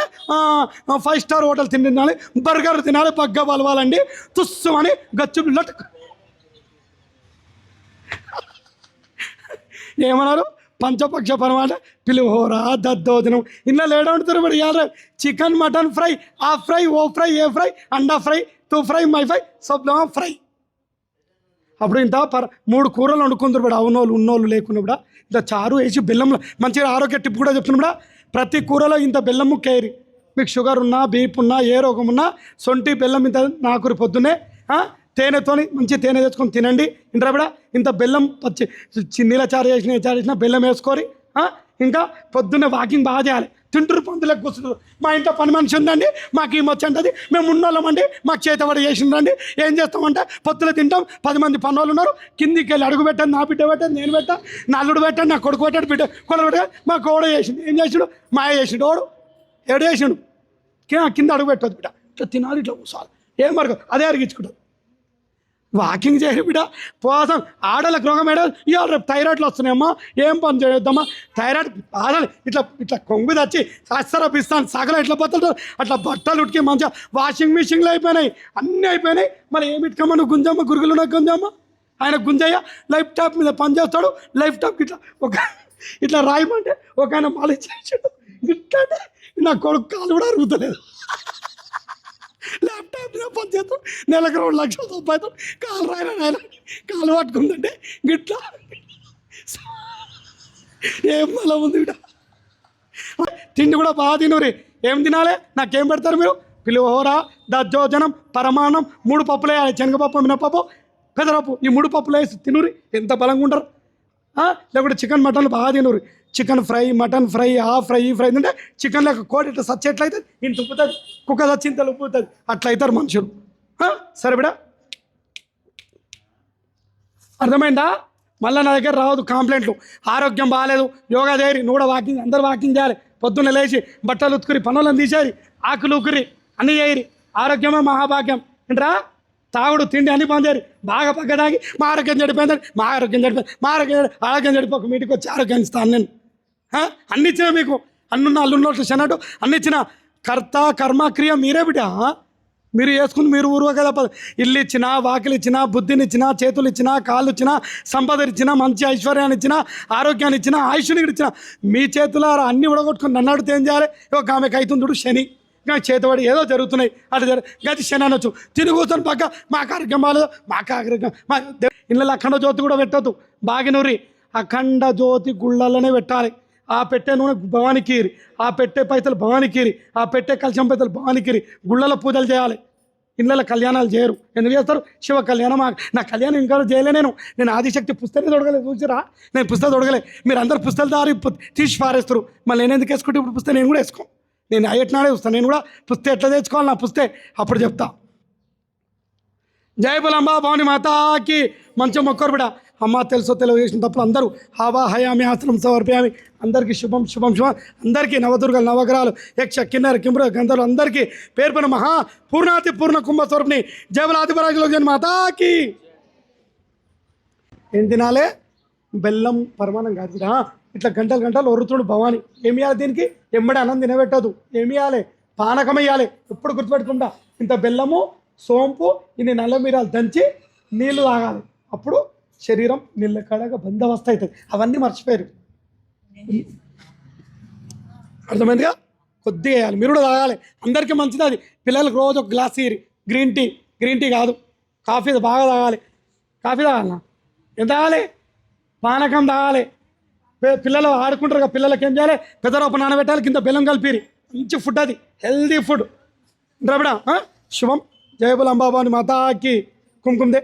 5 స్టార్ హోటల్ తినాలి, బర్గర్ తినాలి, బగ్గ బలవాలండి, తుస్సుమని గచ్చు లట్ ఏమన్నారు? పంచపక్ష పరమాట పిలువోరా దద్దోజనం. ఇంట్లో లేడ ఉంటారు మరి. చికెన్ మటన్ ఫ్రై, ఆ ఫ్రై, ఓ ఫ్రై, ఏ ఫ్రై, అండా fry, 2 fry, my fry, sub fry. అప్పుడు ఇంత 3 కూరలు వండుకుందరు కూడా. ఉన్నోళ్ళు లేకున్నా కూడా ఇంత చారు వేసి బెల్లంలో మంచిగా ఆరోగ్య టిప్ కూడా చెప్తున్నా కూడా. ప్రతి కూరలో ఇంత బెల్లం ముక్కేరి. మీకు షుగర్ ఉన్నా, బీపీ ఉన్నా, ఏ రోగం ఉన్నా సొంటి బెల్లం ఇంత నాకురి పొద్దున్నే తేనెతోని మంచి తేనె తెచ్చుకొని తినండి. ఇంట్లో కూడా ఇంత బెల్లం నీళ్ళ చారు చేసిన బెల్లం వేసుకొని ఇంకా పొద్దున్నే వాకింగ్ బాగా చేయాలి. తింటురు పందులకు కూర్చుంటారు. మా ఇంట్లో పని మనిషి ఉందండి, మాకు ఈ వచ్చంటది, మేము ఉన్నోళ్ళమండి, మాకు చేతబడి చేసిందండి. ఏం చేస్తామంటే పొత్తులు తింటాం. 10 మంది పన్నోళ్ళు ఉన్నారు. కిందికి వెళ్ళి అడుగు పెట్టండి, నా బిడ్డ పెట్టండి, నేను పెట్టా, నా అల్లుడు పెట్టండి, నా కొడుకు పెట్టాడు, బిడ్డ కొడుకు పెట్టాడు. మా కోడ చేసిండు. ఏం చేసిండు? మాయ చేసిండు. ఏడు చేసిండు. కింద అడుగు పెట్టదు బిడ్డ. ఇట్లా తినాలి, ఇట్లా కూర్చోవాలి. ఏం మరొక అదే అరిగించుకుంటారు. వాకింగ్ చేయరు బిడ్డ. పోసం ఆడలకు రోగం ఏడా ఇవాళ రేపు థైరాయిడ్లు వస్తున్నాయమ్మా. ఏం పని చేయొద్దమ్మా. థైరాయిడ్ ఆడలు ఇట్లా కొంగు తెచ్చి పిస్తాను సగలు ఎట్లా బతులుతారు అట్లా బట్టలు ఉడికి మంచిగా వాషింగ్ మిషన్లు అయిపోయినాయి, అన్నీ అయిపోయినాయి. మరి ఏమి ఇటుకమ్మ నువ్వు గుంజమ్మ, గురుగులు నాకు గుంజమ్మ. ఆయన గుంజయ్య లైఫ్ టాప్ మీద పనిచేస్తాడు. లైఫ్ టాప్ ఇట్లా రాయమంటే ఒక ఆయన మాలి చేసాడు. ఇట్లా అంటే నా కొడుకు కాలు కూడా అరుగుతలేదు. ల్యాప్టాప్ మీద పనిచేస్తాడు, నెలకు 2 లక్షలు సంపాదిస్తాడు. కాలు రాయన కాలు పట్టుకుందంటే గిట్లా ఏం మళ్ళా ఉంది ఇట. తిండి కూడా బాగా తినరు. ఏం తినాలి? నాకేం పెడతారు మీరు? పులిహోర, దద్దోజనం, పరమాన్నం, 3 పప్పులు వేయాలి. శనగపప్పు, మినపప్పు, పెదరప్పు. ఈ 3 పప్పులు వేసి తినురి. ఎంత బలంగా ఉంటారు. లేకుంటే చికెన్ మటన్లు బాగా తినరు. చికెన్ ఫ్రై, మటన్ ఫ్రై, ఈ ఫ్రై అంటే చికెన్ లేక కోడి ఇట్లా సచ్చి ఎట్లయితే ఇంత ఉప్పుతుంది, కుక్క సచ్చి ఇంత ఉప్పుతుంది. అట్లా అవుతారు మనుషులు. సరే బిడా, అర్థమైందా? మళ్ళీ నా దగ్గర రావద్దు కాంప్లైంట్లు. ఆరోగ్యం బాగాలేదు, యోగా చేయరి, నువ్వు కూడా వాకింగ్, అందరు వాకింగ్ చేయాలి. పొద్దున్న లేచి బట్టలు ఉతుకురి, పనులను తీసేరి, ఆకులు ఉక్కురి, అన్నీ చేయరి. ఆరోగ్యమే మహాభాగ్యం. ఏంట్రా? తాగుడు తిండి అన్ని బంద్ చేయరు. బాగా పక్క తాగి మా ఆరోగ్యం చెడిపోయిందని, మా ఆరోగ్యం చెడిపోక మీటికి వచ్చి ఆరోగ్యం ఇస్తాను నేను. అన్ని ఇచ్చిన మీకు, అన్నున్న అల్లున్నట్లు చెన్నట్టు అన్ని ఇచ్చిన. కర్త కర్మ క్రియ మీరే బిడ్డ. మీరు వేసుకుని మీరు ఊరువ కదా. ఇల్లు ఇచ్చినా, వాకిలు ఇచ్చినా, బుద్ధిని ఇచ్చినా, చేతులు ఇచ్చినా, కాళ్ళు ఇచ్చినా, సంపద ఇచ్చినా, మంచి ఐశ్వర్యాన్ని ఇచ్చినా, ఆరోగ్యాన్ని ఇచ్చినా, ఆయుష్ని ఇచ్చినా, మీ చేతుల అన్నీ ఉడగొట్టుకుని నన్ను అడిగితే ఏం చేయాలి? ఒక ఆమెకు అవుతుంది శని, ఇంకా చేతివాడి ఏదో జరుగుతున్నాయి. అట్లా గది శని అనొచ్చు. తిని కూర్చొని పక్క మాకు ఆరోగ్యం బాగాలేదు, మాకు ఆరోగ్యం. మా ఇళ్ళలో అఖండ జ్యోతి కూడా పెట్టద్దు. బాగినూరి అఖండ జ్యోతి గుళ్ళల్లోనే పెట్టాలి. ఆ పెట్టే నూనె భవానికీరి, ఆ పెట్టే పైసలు భవానికీరి, ఆ పెట్టే కలశం పైసలు భవానికీరి. గుళ్ళలో పూజలు చేయాలి. ఇళ్ళలో కళ్యాణాలు చేయరు. ఎందుకు చేస్తారు? శివ కళ్యాణం. నా కళ్యాణం ఇంకా చేయలే. నేను ఆదిశక్తి పుస్తకం తొడగలేదు. చూసిరా, నేను పుస్తకం తొడగలే. మీరు అందరు పుస్తకాలు దారి తీసి పారేస్తారు. మళ్ళీ నేను ఎందుకు వేసుకుంటే ఇప్పుడు పుస్తకం నేను కూడా వేసుకో. నేను అయ్యట్నాడే చూస్తాను. నేను కూడా పుస్తకం ఎట్లా తెచ్చుకోవాలి, నా పుస్తకం అప్పుడు చెప్తా. జై బలంబా భవాని మాతాకి. మంచి మొక్కరు బిడ. అమ్మ తెలుసో తెలియజేసిన తప్పులు అందరూ హావా హయామి ఆశ్రమం సమర్పయామి. అందరికీ శుభం శుభం శుభం. అందరికీ నవదుర్గలు, నవగ్రహాలు, యక్ష కిన్నర కింపుర గంధర్వులు అందరికీ పేర్కొన్న మహా పూర్ణాతి పూర్ణ కుంభ స్వరూపిణి జయబలాదిపరాజులో జన్మ మాతాకి. ఏం తినాలే? బెల్లం పరమానం కాదు. ఇట్లా గంటలు గంటలు ఒరుతుడు భవాని. ఏమి ఇవ్వాలి దీనికి? ఎంబడి అన్నం తినబెట్టదు. ఏమి ఇవ్వాలి? పానకం ఇవ్వాలి. ఎప్పుడు గుర్తుపెట్టుకుంటా. ఇంత బెల్లము, సోంపు, ఇన్ని నల్ల మీరాలు దంచి నీళ్ళు తాగాలి. అప్పుడు శరీరం నీళ్ళ కడగా బందోబస్తు అవుతుంది. అవన్నీ మర్చిపోయారు. అర్థమైందిగా? కొద్దిగా వేయాలి. మీరు కూడా తాగాలి. అందరికీ మంచిది అది. పిల్లలకు రోజు ఒక గ్లాస్ ఇయ్యి. గ్రీన్ టీ కాదు, కాఫీ బాగా తాగాలి. కాఫీ తాగాలన్నా ఎంత తాగాలి? పానకం తాగాలి. పిల్లలు ఆడుకుంటారు కదా, పిల్లలకి ఏం చేయాలి? పెదరొప్ప నానబెట్టాలి, కింద బెల్లం కలిపిరి. మంచి ఫుడ్ అది, హెల్దీ ఫుడ్. ద్రవిడ శుభం. జయబుల్ అంబాబాని మాతాకి. కుంకుమదే.